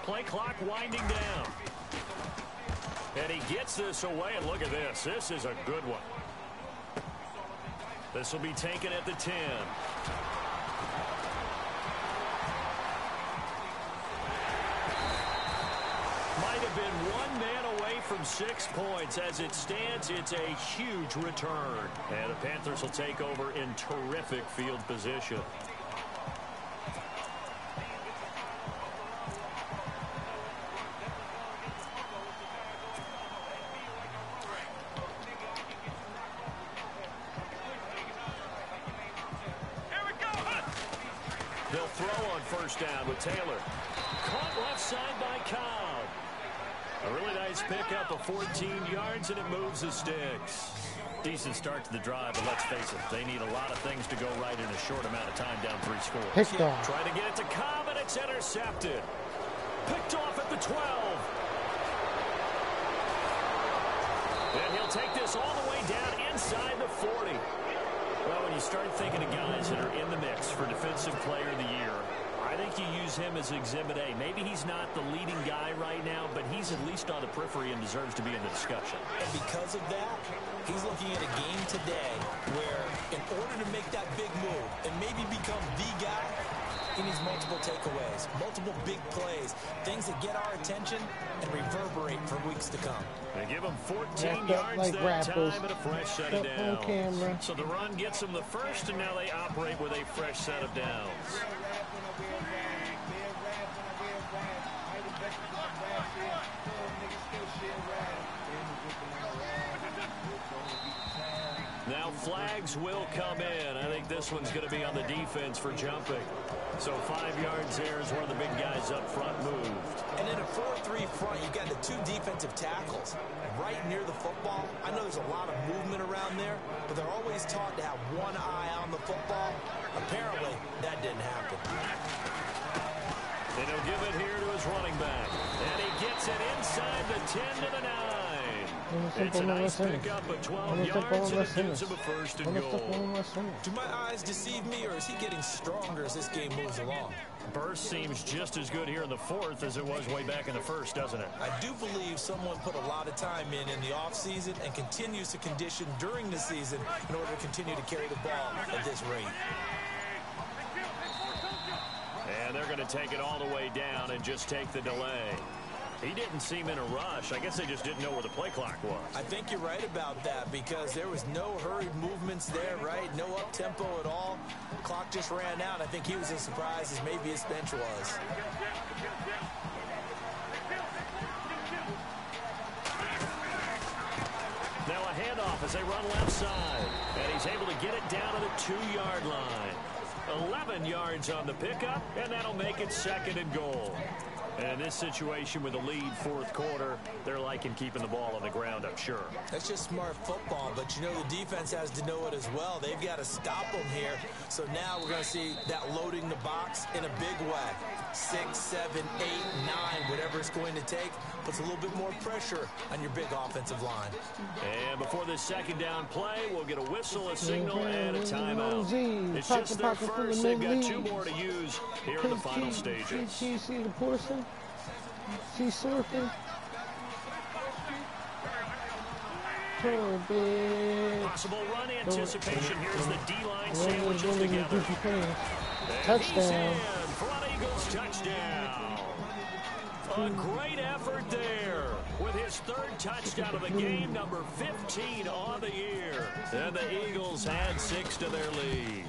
Play clock winding down. And he gets this away, and look at this. This is a good one. This will be taken at the 10. Might have been 1 man away from 6 points. As it stands, it's a huge return. And the Panthers will take over in terrific field position. They'll throw on 1st down with Taylor. Caught left side by Cobb. A really nice pickup of 14 yards, and it moves the sticks. Decent start to the drive, but let's face it, they need a lot of things to go right in a short amount of time down 3 scores. Picked off. Trying to get it to Cobb, and it's intercepted. Picked off at the 12. And he'll take this all the way down inside the 40. Well, when you start thinking of guys that are in the mix for Defensive Player of the Year, I think you use him as Exhibit A. Maybe he's not the leading guy right now, but he's at least on the periphery and deserves to be in the discussion. And because of that, he's looking at a game today where in order to make that big move and maybe become the guy, he needs multiple takeaways, multiple big plays, things that get our attention and reverberate for weeks to come. They give him 14 Wrapped up yards like that rappers. time and a fresh set of Up on downs. camera. So the run gets them the first, and now they operate with a fresh set of downs. Now flags will come in. I think this one's going to be on the defense for jumping. So 5 yards there is where the big guys up front moved. And in a 4-3 front, you've got the 2 defensive tackles right near the football. I know there's a lot of movement around there, but they're always taught to have one eye on the football. Apparently, that didn't happen. And he'll give it here to his running back. And he gets it inside the 10 to the 9. It's a nice pickup of 12 yards and it gives him a first and goal. Do my eyes deceive me, or is he getting stronger as this game moves along? Burst seems just as good here in the 4th as it was way back in the 1st, doesn't it? I do believe someone put a lot of time in the offseason and continues to condition during the season in order to continue to carry the ball at this rate. And they're going to take it all the way down and just take the delay. He didn't seem in a rush. I guess they just didn't know where the play clock was. I think you're right about that because there was no hurried movements there, right? No up-tempo at all. Clock just ran out. I think he was as surprised as maybe his bench was. Now a handoff as they run left side. And he's able to get it down to the 2-yard line. 11 yards on the pickup, and that'll make it 2nd and goal. And in this situation with the lead 4th quarter, they're liking keeping the ball on the ground, I'm sure. That's just smart football, but you know the defense has to know it as well. They've got to stop them here. So now we're going to see that loading the box in a big way. 6, 7, 8, 9, whatever it's going to take, puts a little bit more pressure on your big offensive line. And before this 2nd down play, we'll get a whistle, a signal, and a timeout. It's just their first. They've got 2 more to use here in the final stages. See the portion? See surfing? Possible run anticipation. Here's the D-line sandwiches together. Touchdown. Front Eagles touchdown. A great effort there with his 3rd touchdown of the game, number 15 on the year. And the Eagles add 6 to their lead.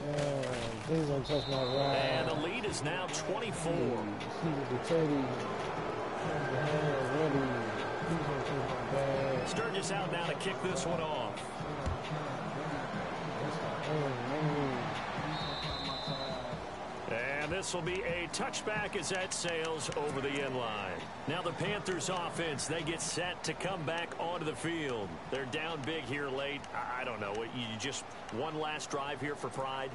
Please don't touch my ride. And the lead is now 24. Sturgis out now to kick this one off. And this will be a touchback as that sails over the end line. Now the Panthers offense, they get set to come back onto the field. They're down big here late. I don't know. You just one last drive here for pride?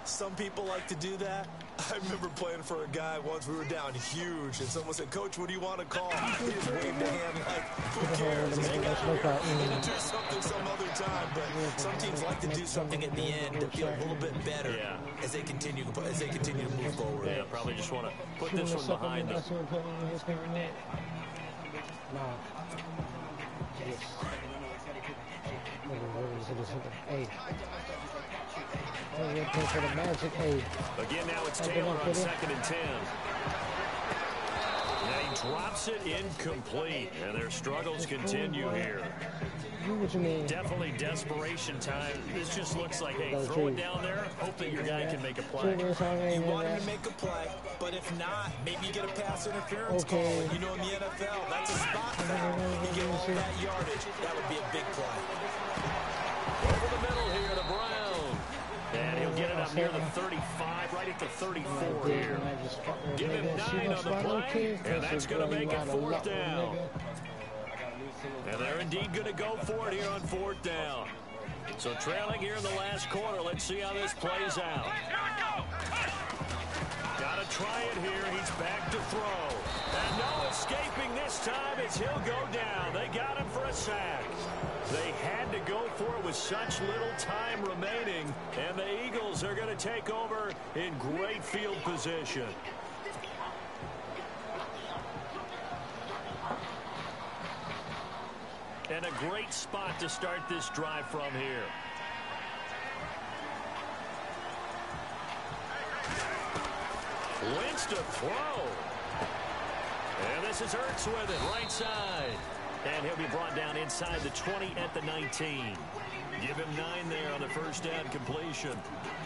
Some people like to do that. I remember playing for a guy once. We were down huge, and someone said, "Coach, what do you want to call?" He just waved a hand like, "Who cares? They can do something some other time." But some teams like to do something at the end to feel a little bit better as they continue to move forward. Yeah, probably just want to put this one behind them. Hey. For the magic. Hey. Again, now it's Taylor on 2nd and 10. Now he drops it incomplete, and their struggles continue here. What you mean? Definitely desperation time. This just looks like, hey, throw it down there, hope that your guy can make a play. You want him to make a play, but if not, maybe you get a pass interference call. You know, in the NFL, that's a spot foul. You get all that yardage. That would be a big play. Over the middle here to Brown. And he'll get it up near the 35, right at the 34 here. Give him 9 on the play, and that's going to make it 4th down. And they're indeed going to go for it here on 4th down. So trailing here in the last quarter. Let's see how this plays out. Got to try it here. He's back to throw. And no escaping this time as he'll go down. They got him for a sack. They had to go for it with such little time remaining. And the Eagles are going to take over in great field position. And a great spot to start this drive from here. Wentz to throw. And this is Ertz with it, right side. And he'll be brought down inside the 20 at the 19. Give him 9 there on the first down completion.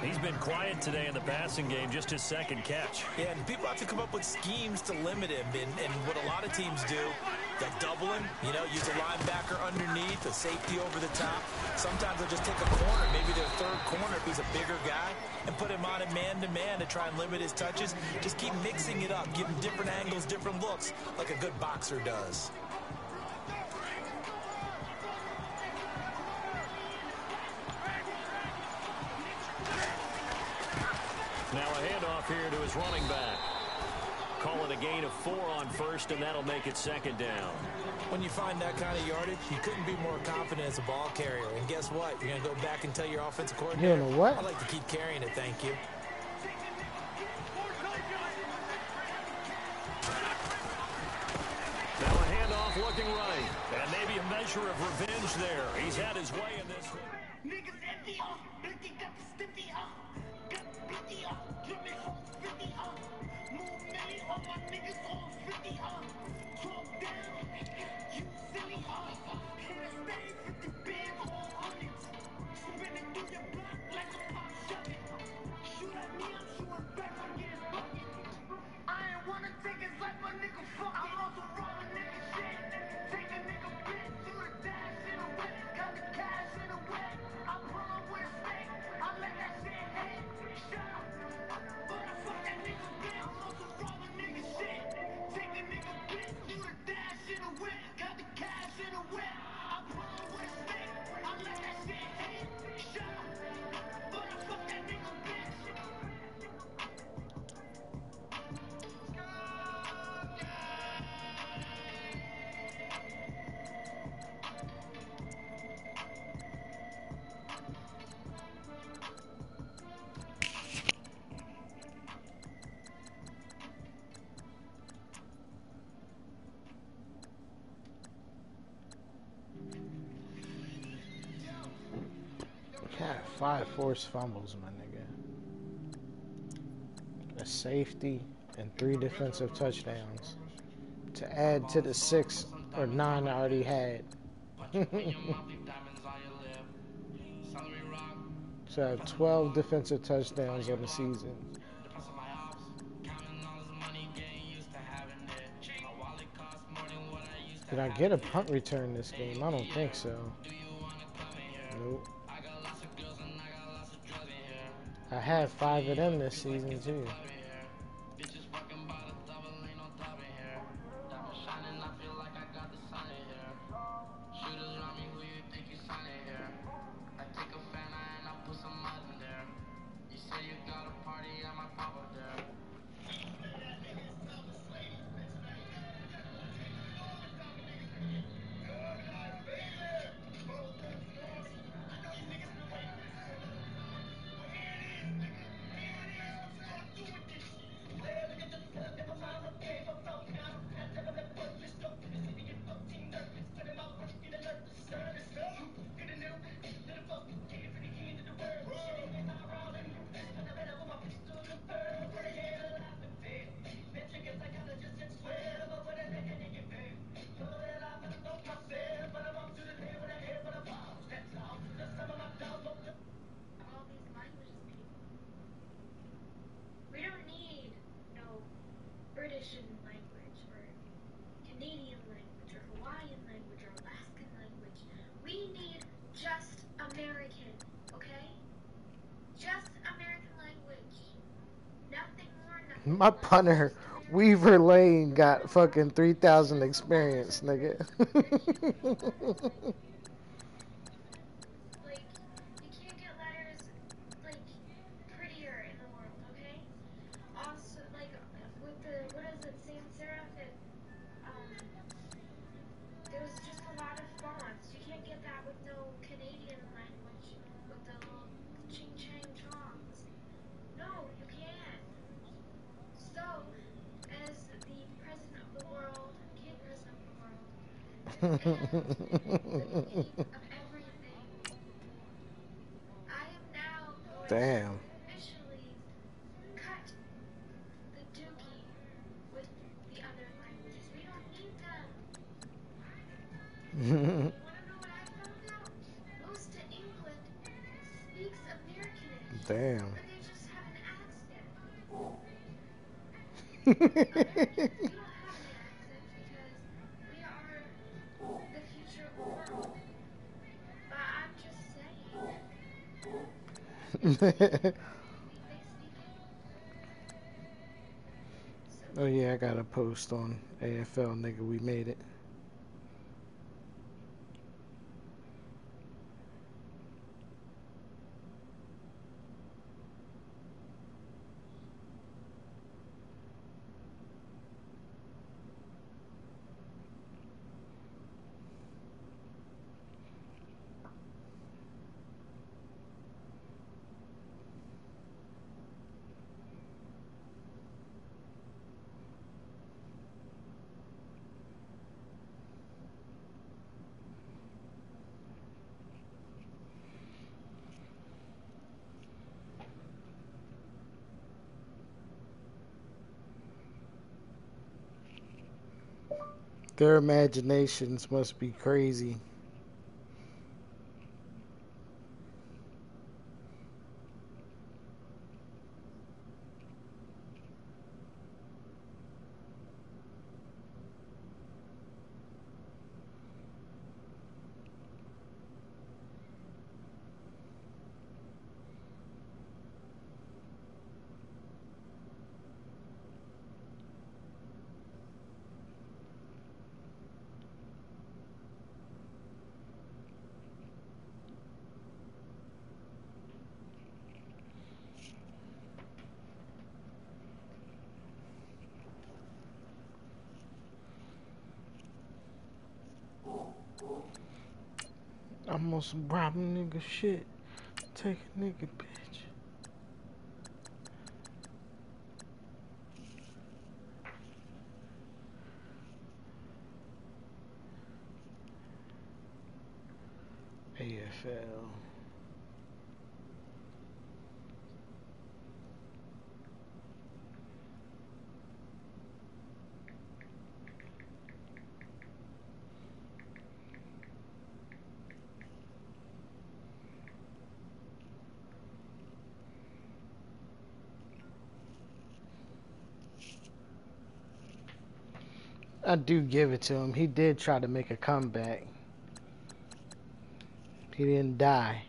He's been quiet today in the passing game, just his 2nd catch. Yeah, and people have to come up with schemes to limit him. And what a lot of teams do, they'll double him, use a linebacker underneath, underneath, a safety over the top. Sometimes they'll just take a corner, maybe their third corner if he's a bigger guy, and put him on it man-to-man to try and limit his touches. Just keep mixing it up, give him different angles, different looks, like a good boxer does. Now a handoff here to his running back. Call it a gain of 4 on first, and that'll make it second down. When you find that kind of yardage, you couldn't be more confident as a ball carrier. And guess what? You're going to go back and tell your offensive coordinator, You know what? I'd like to keep carrying it, thank you. Now a handoff looking right. And maybe a measure of revenge there. He's had his way in this one. Niggas empty up, empty got the stiffy up, got 50 up, dripping from 50 up, move Millie, all my niggas on 50 up, talk down, you silly up, hit a stage, 50 bands, all hundreds, spinning through your block like a pop shove it, shoot at me, I'm shooting back, I'm getting bucket, I ain't wanna take his life, my nigga, fuck it, I'm on some raw nigga shit, take a nigga bitch, shoot a dash in a whip, got the cash in a whip. I pull up with a stick, I let that shit hit, shut up, but I fuck that nigga bitch, I'm on some raw nigga shit, take a nigga bitch, shoot a dash in a whip, got the cash in a whip, I pull up with a stick, I let that shit hit, shut up, but I fuck that nigga bitch. Cat 5 forced fumbles, my nigga. A safety and 3 defensive touchdowns to add to the 6 or 9 I already had. So I have 12 defensive touchdowns on the season. Did I get a punt return this game? I don't think so. Nope. I had 5 of them this season too. British language or Canadian language or Hawaiian language or Alaskan language. We need just American, okay? Just American language. Nothing more, nothing My less. punter, Weaver Lane, got fucking 3,000 experience, nigga. Like, you can't get letters, like, prettier in the world, okay? Also, like, with the, what is it, sans serif, there's just a lot of fonts. You can't get that with no Canadian language, with the little ching-chang chongs. No, you can't. So, as the president of the world, king president of the world, and the king of everything, I am now going Damn. to officially cut the dookie with the other languages. We don't need them. You want to know what I found out? Most of England speaks Americanish. Damn. But they just have an accent. Americans, we don't have an accent because we are the future of the world. Oh yeah, I got a post on AFL, nigga. We made it. Their imaginations must be crazy. I'm on some robbing nigga shit. Take a nigga, bitch. AFL. I do give it to him. He did try to make a comeback. He didn't die.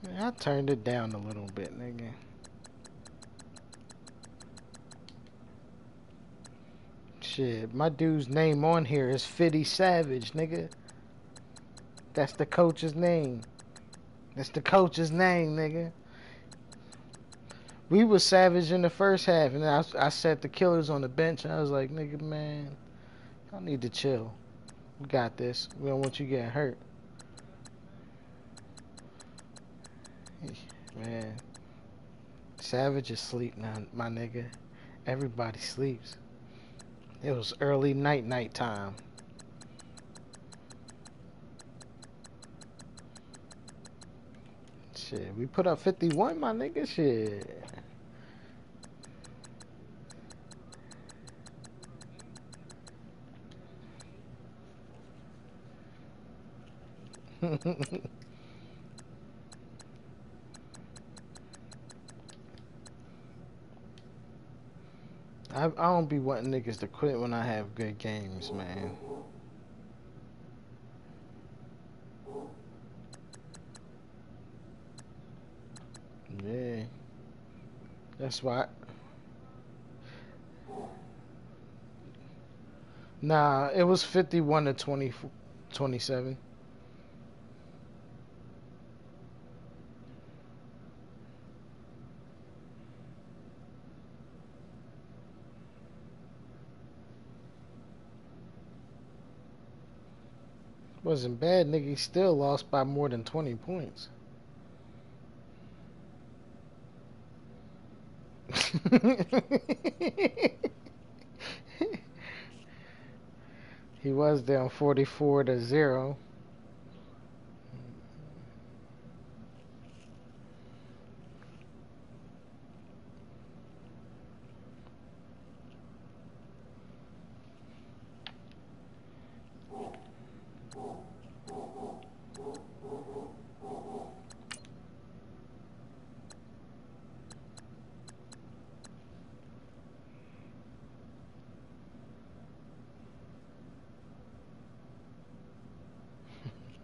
Man, I turned it down a little bit, nigga. Shit, my dude's name on here is Fitty Savage, nigga. That's the coach's name. That's the coach's name, nigga. We was savage in the first half, and I set the killers on the bench, and I was like, nigga, man, I need to chill. We got this. We don't want you getting hurt. Man, Savage is asleep now, my nigga. Everybody sleeps. It was early night time. Shit, we put up 51, my nigga. Shit. I don't be wanting niggas to quit when I have good games, man. Yeah. That's why. Nah, it was 51 to 20, 27. Wasn't bad, nigga. He still lost by more than 20 points. He was down 44 to 0.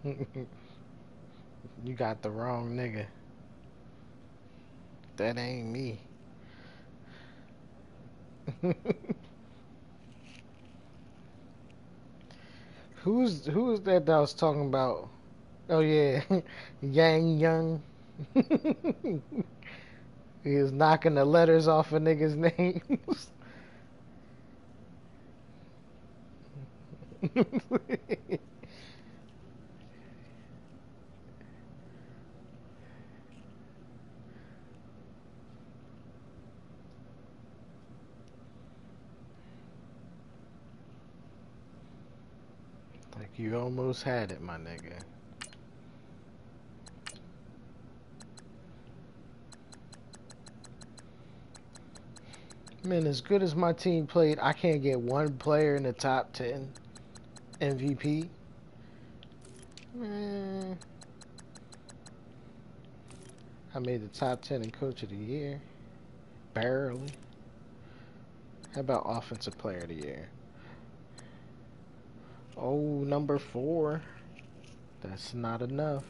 You got the wrong nigga. That ain't me. Who's that I was talking about? Oh yeah, Yang Young. He was knocking the letters off of niggas' names. Like you almost had it, my nigga. Man, as good as my team played, I can't get one player in the top 10 MVP. Man, I made the top 10 in Coach of the Year. Barely. How about Offensive Player of the Year? Oh, number 4. That's not enough.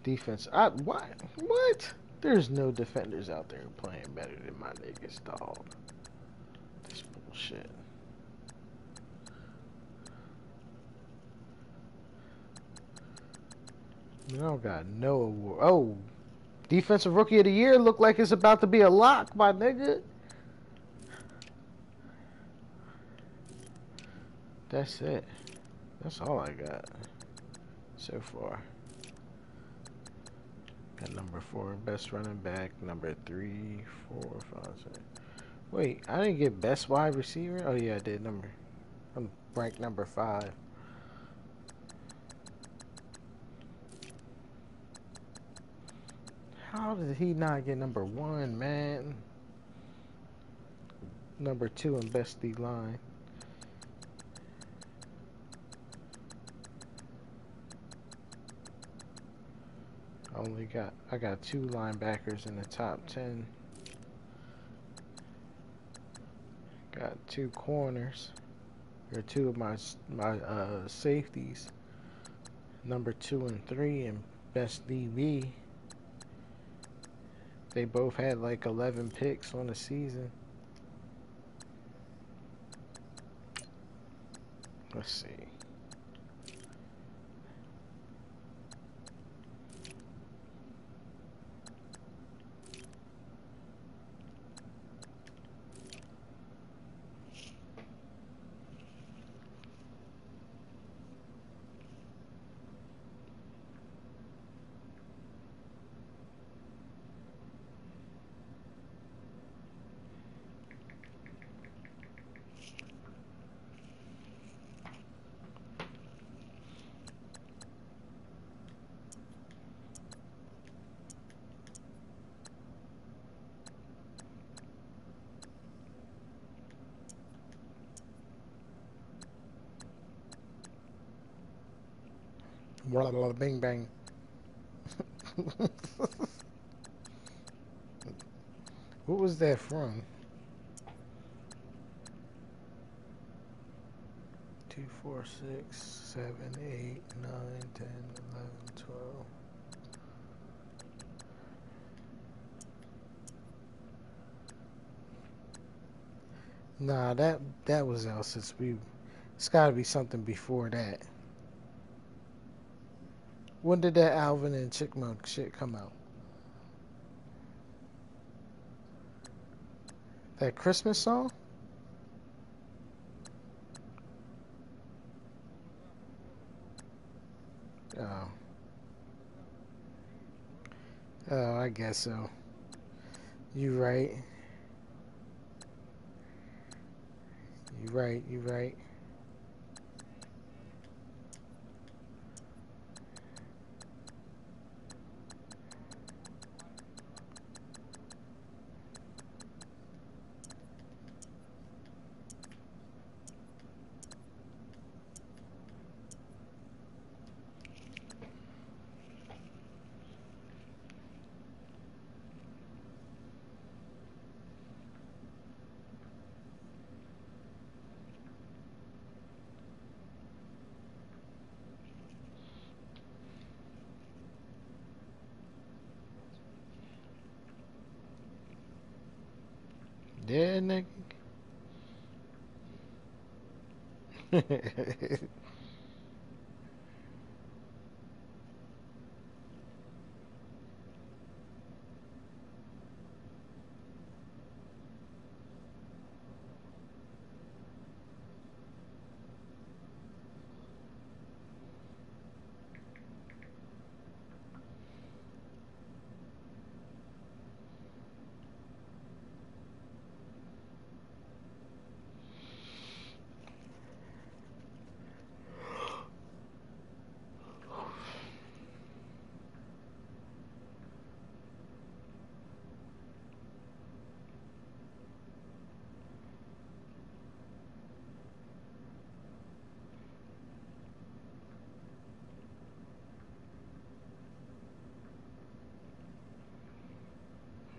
Defense. What? What? There's no defenders out there playing better than my niggas, dog. This bullshit. I don't got no award. Oh, Defensive Rookie of the Year look like it's about to be a lock, my nigga. That's it. That's all I got so far. Got number 4, best running back. Number 3, 4, 5, 6. Wait, I didn't get best wide receiver? Oh yeah, I did. I'm ranked number 5. How did he not get number 1, man? Number 2 in best D line. I got 2 linebackers in the top 10. Got 2 corners. Or 2 of my safeties. Number 2 and 3 in best DB. They both had like 11 picks on the season. Let's see. Blah, blah, bing, bang. What was that from? 2, 4, 6, 7, 8, 9, 10, 11, 12. Nah, that was out since we. It's got to be something before that. When did that Alvin and Chipmunk shit come out? That Christmas song? Oh. Oh, I guess so. You right. You right, you right. Yeah, nigga.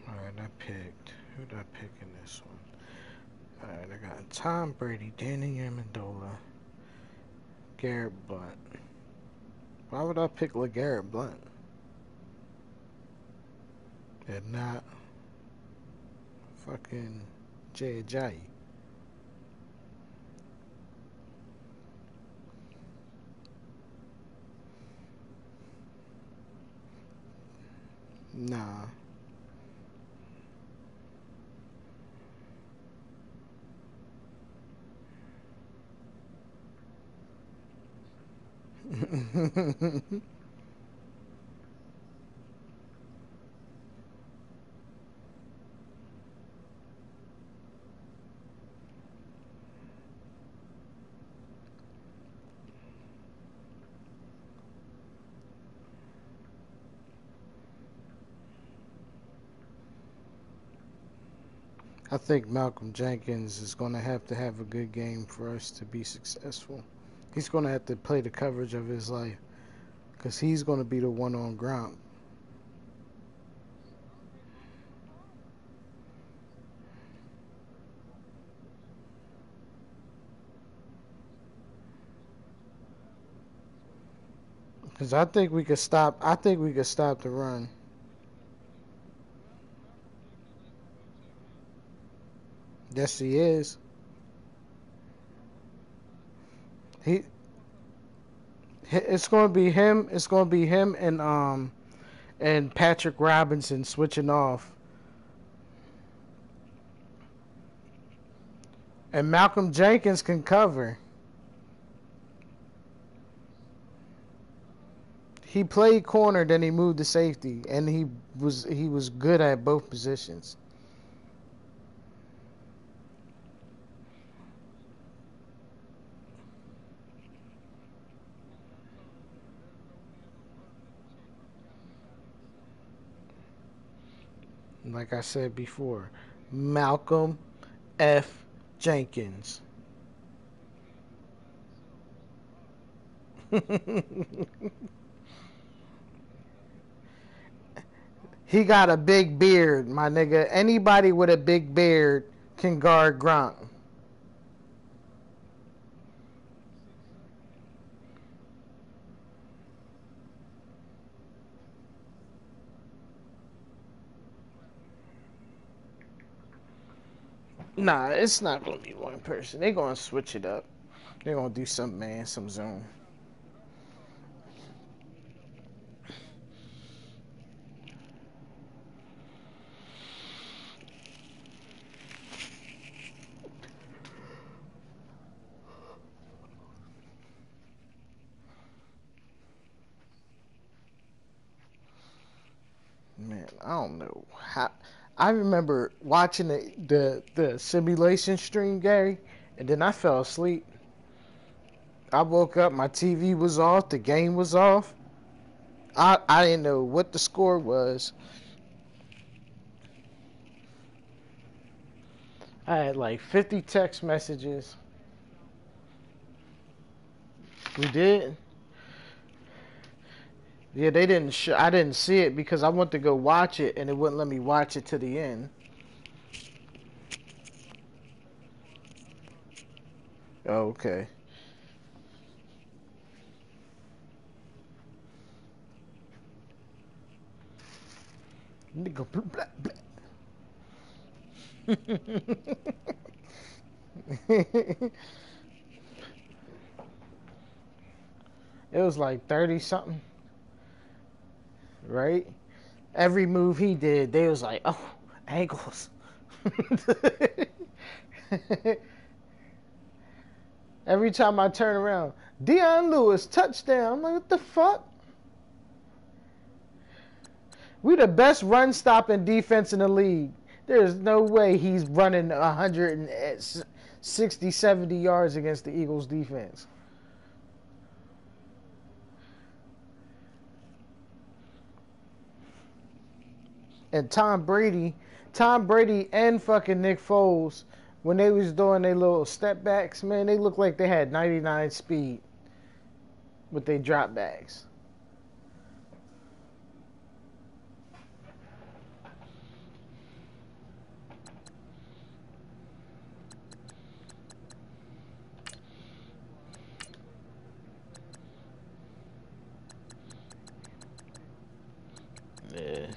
Alright, I picked. Who did I pick in this one? Alright, I got Tom Brady, Danny Amendola, Garrett Blunt. Why would I pick LeGarrette Blunt? And not fucking Jay Ajayi. Nah. I think Malcolm Jenkins is going to have a good game for us to be successful. He's going to have to play the coverage of his life because he's going to be the one on ground. Because I think we could stop. I think we could stop the run. Yes, he is. He. It's going to be him. It's going to be him and Patrick Robinson switching off. And Malcolm Jenkins can cover. He played corner, then he moved to safety, and he was good at both positions. Like I said before, Malcolm F. Jenkins. He got a big beard, my nigga. Anybody with a big beard can guard Gronk. Nah, it's not gonna be one person. They're gonna switch it up. They're gonna do some man, some zone. Man, I don't know how. I remember watching the simulation stream, Gary, and then I fell asleep. I woke up, my TV was off, the game was off. I didn't know what the score was. I had like 50 text messages. We did. Yeah, they didn't. I didn't see it because I went to go watch it, and it wouldn't let me watch it to the end. Oh, okay. Nigga, blah, blah, blah. It was like 30 something, right? Every move he did, they was like, oh, ankles. Every time I turn around, Deion Lewis, touchdown. I'm like, what the fuck? We the best run stopping defense in the league. There's no way he's running 160, 70 yards against the Eagles defense. And Tom Brady and fucking Nick Foles, when they was doing their little step backs, man, they looked like they had 99 speed with their drop backs. Yeah.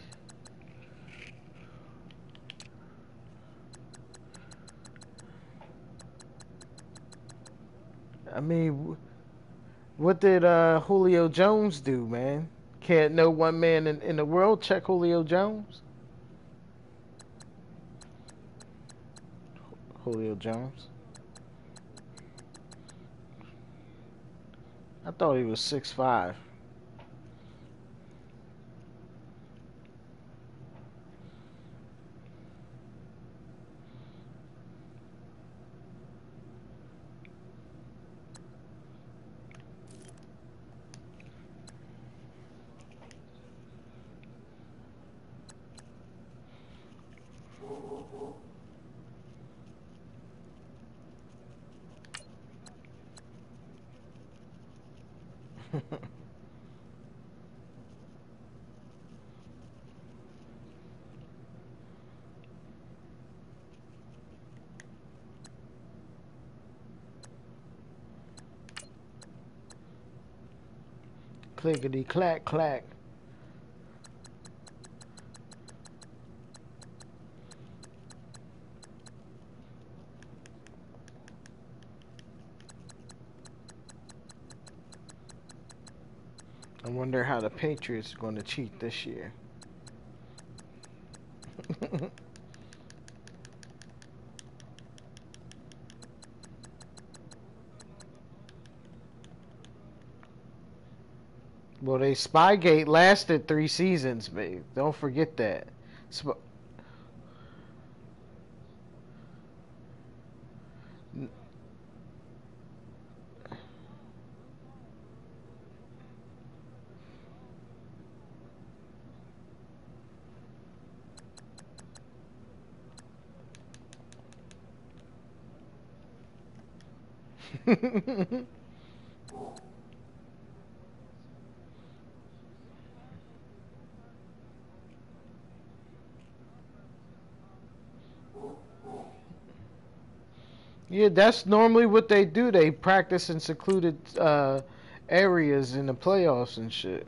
I mean, what did Julio Jones do, man? Can't no one man in the world check Julio Jones? Julio Jones. I thought he was 6'5". Clickety clack clack. I wonder how the Patriots are going to cheat this year. Well, they Spygate lasted 3 seasons, babe. Don't forget that. Sp- Yeah, that's normally what they do. They practice in secluded areas in the playoffs and shit.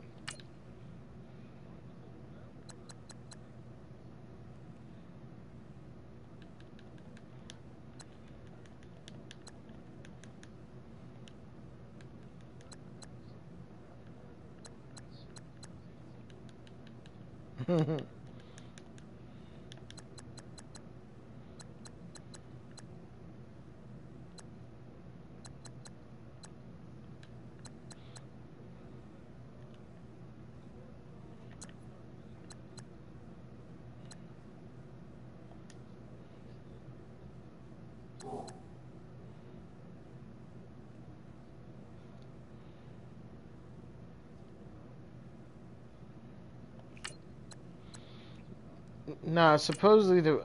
Nah, supposedly the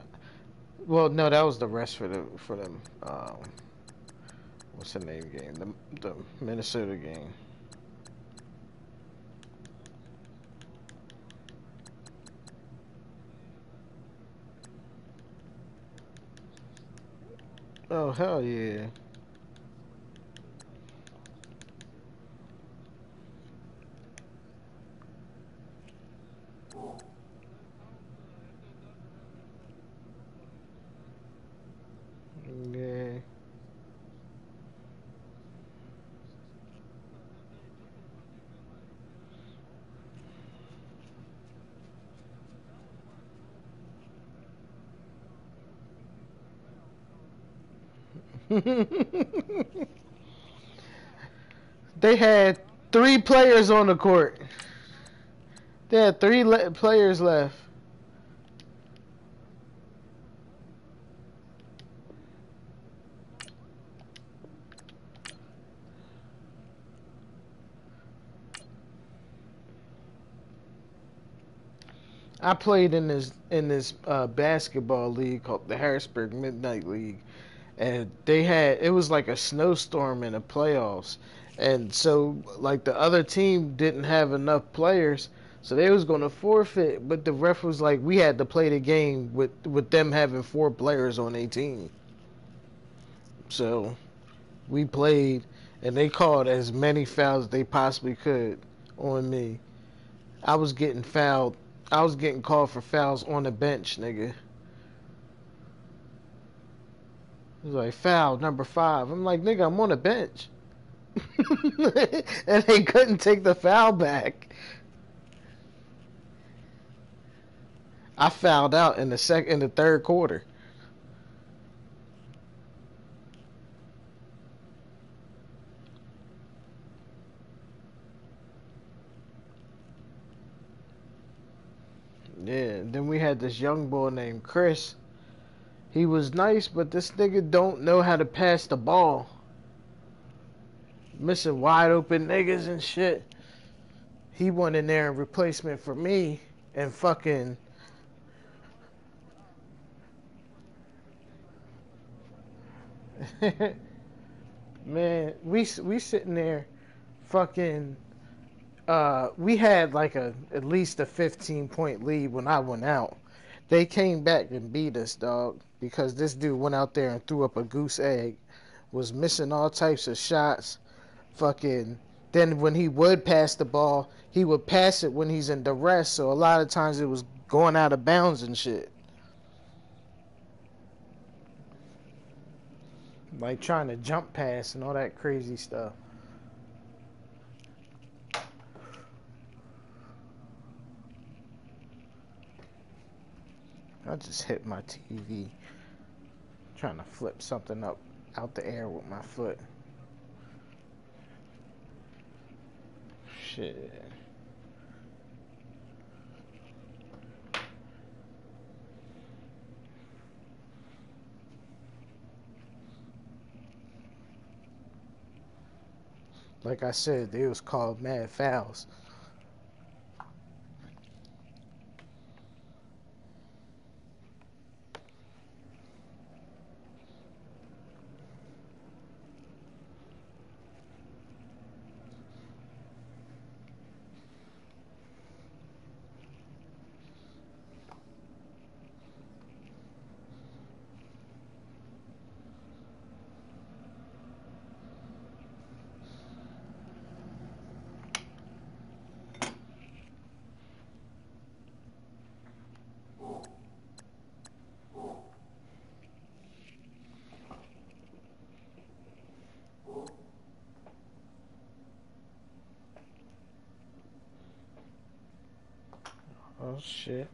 well, no, that was the rest for them. What's the name game? The Minnesota game. Oh hell yeah! They had 3 players on the court. They had players left. I played in this basketball league called the Harrisburg Midnight League, and it was like a snowstorm in the playoffs, and so like the other team didn't have enough players, so they was going to forfeit, but the ref was like, we had to play the game with them having 4 players on their team. So we played, and they called as many fouls as they possibly could on me. I was getting fouled. I was getting called for fouls on the bench, nigga. It was like, foul number 5. I'm like, nigga, I'm on the bench. And they couldn't take the foul back. I fouled out in the third quarter. Yeah, then we had this young boy named Chris. He was nice, but this nigga don't know how to pass the ball. Missing wide open niggas and shit. He went in there in replacement for me and fucking... Man, we sitting there fucking... we had like at least a 15-point lead when I went out. They came back and beat us, dog, because this dude went out there and threw up a goose egg, was missing all types of shots. Fucking, then when he would pass the ball, he would pass it when he's in duress, so a lot of times it was going out of bounds and shit. Like trying to jump pass and all that crazy stuff. I just hit my TV trying to flip something up out the air with my foot. Shit. Like I said, they was called mad fouls. Oh shit.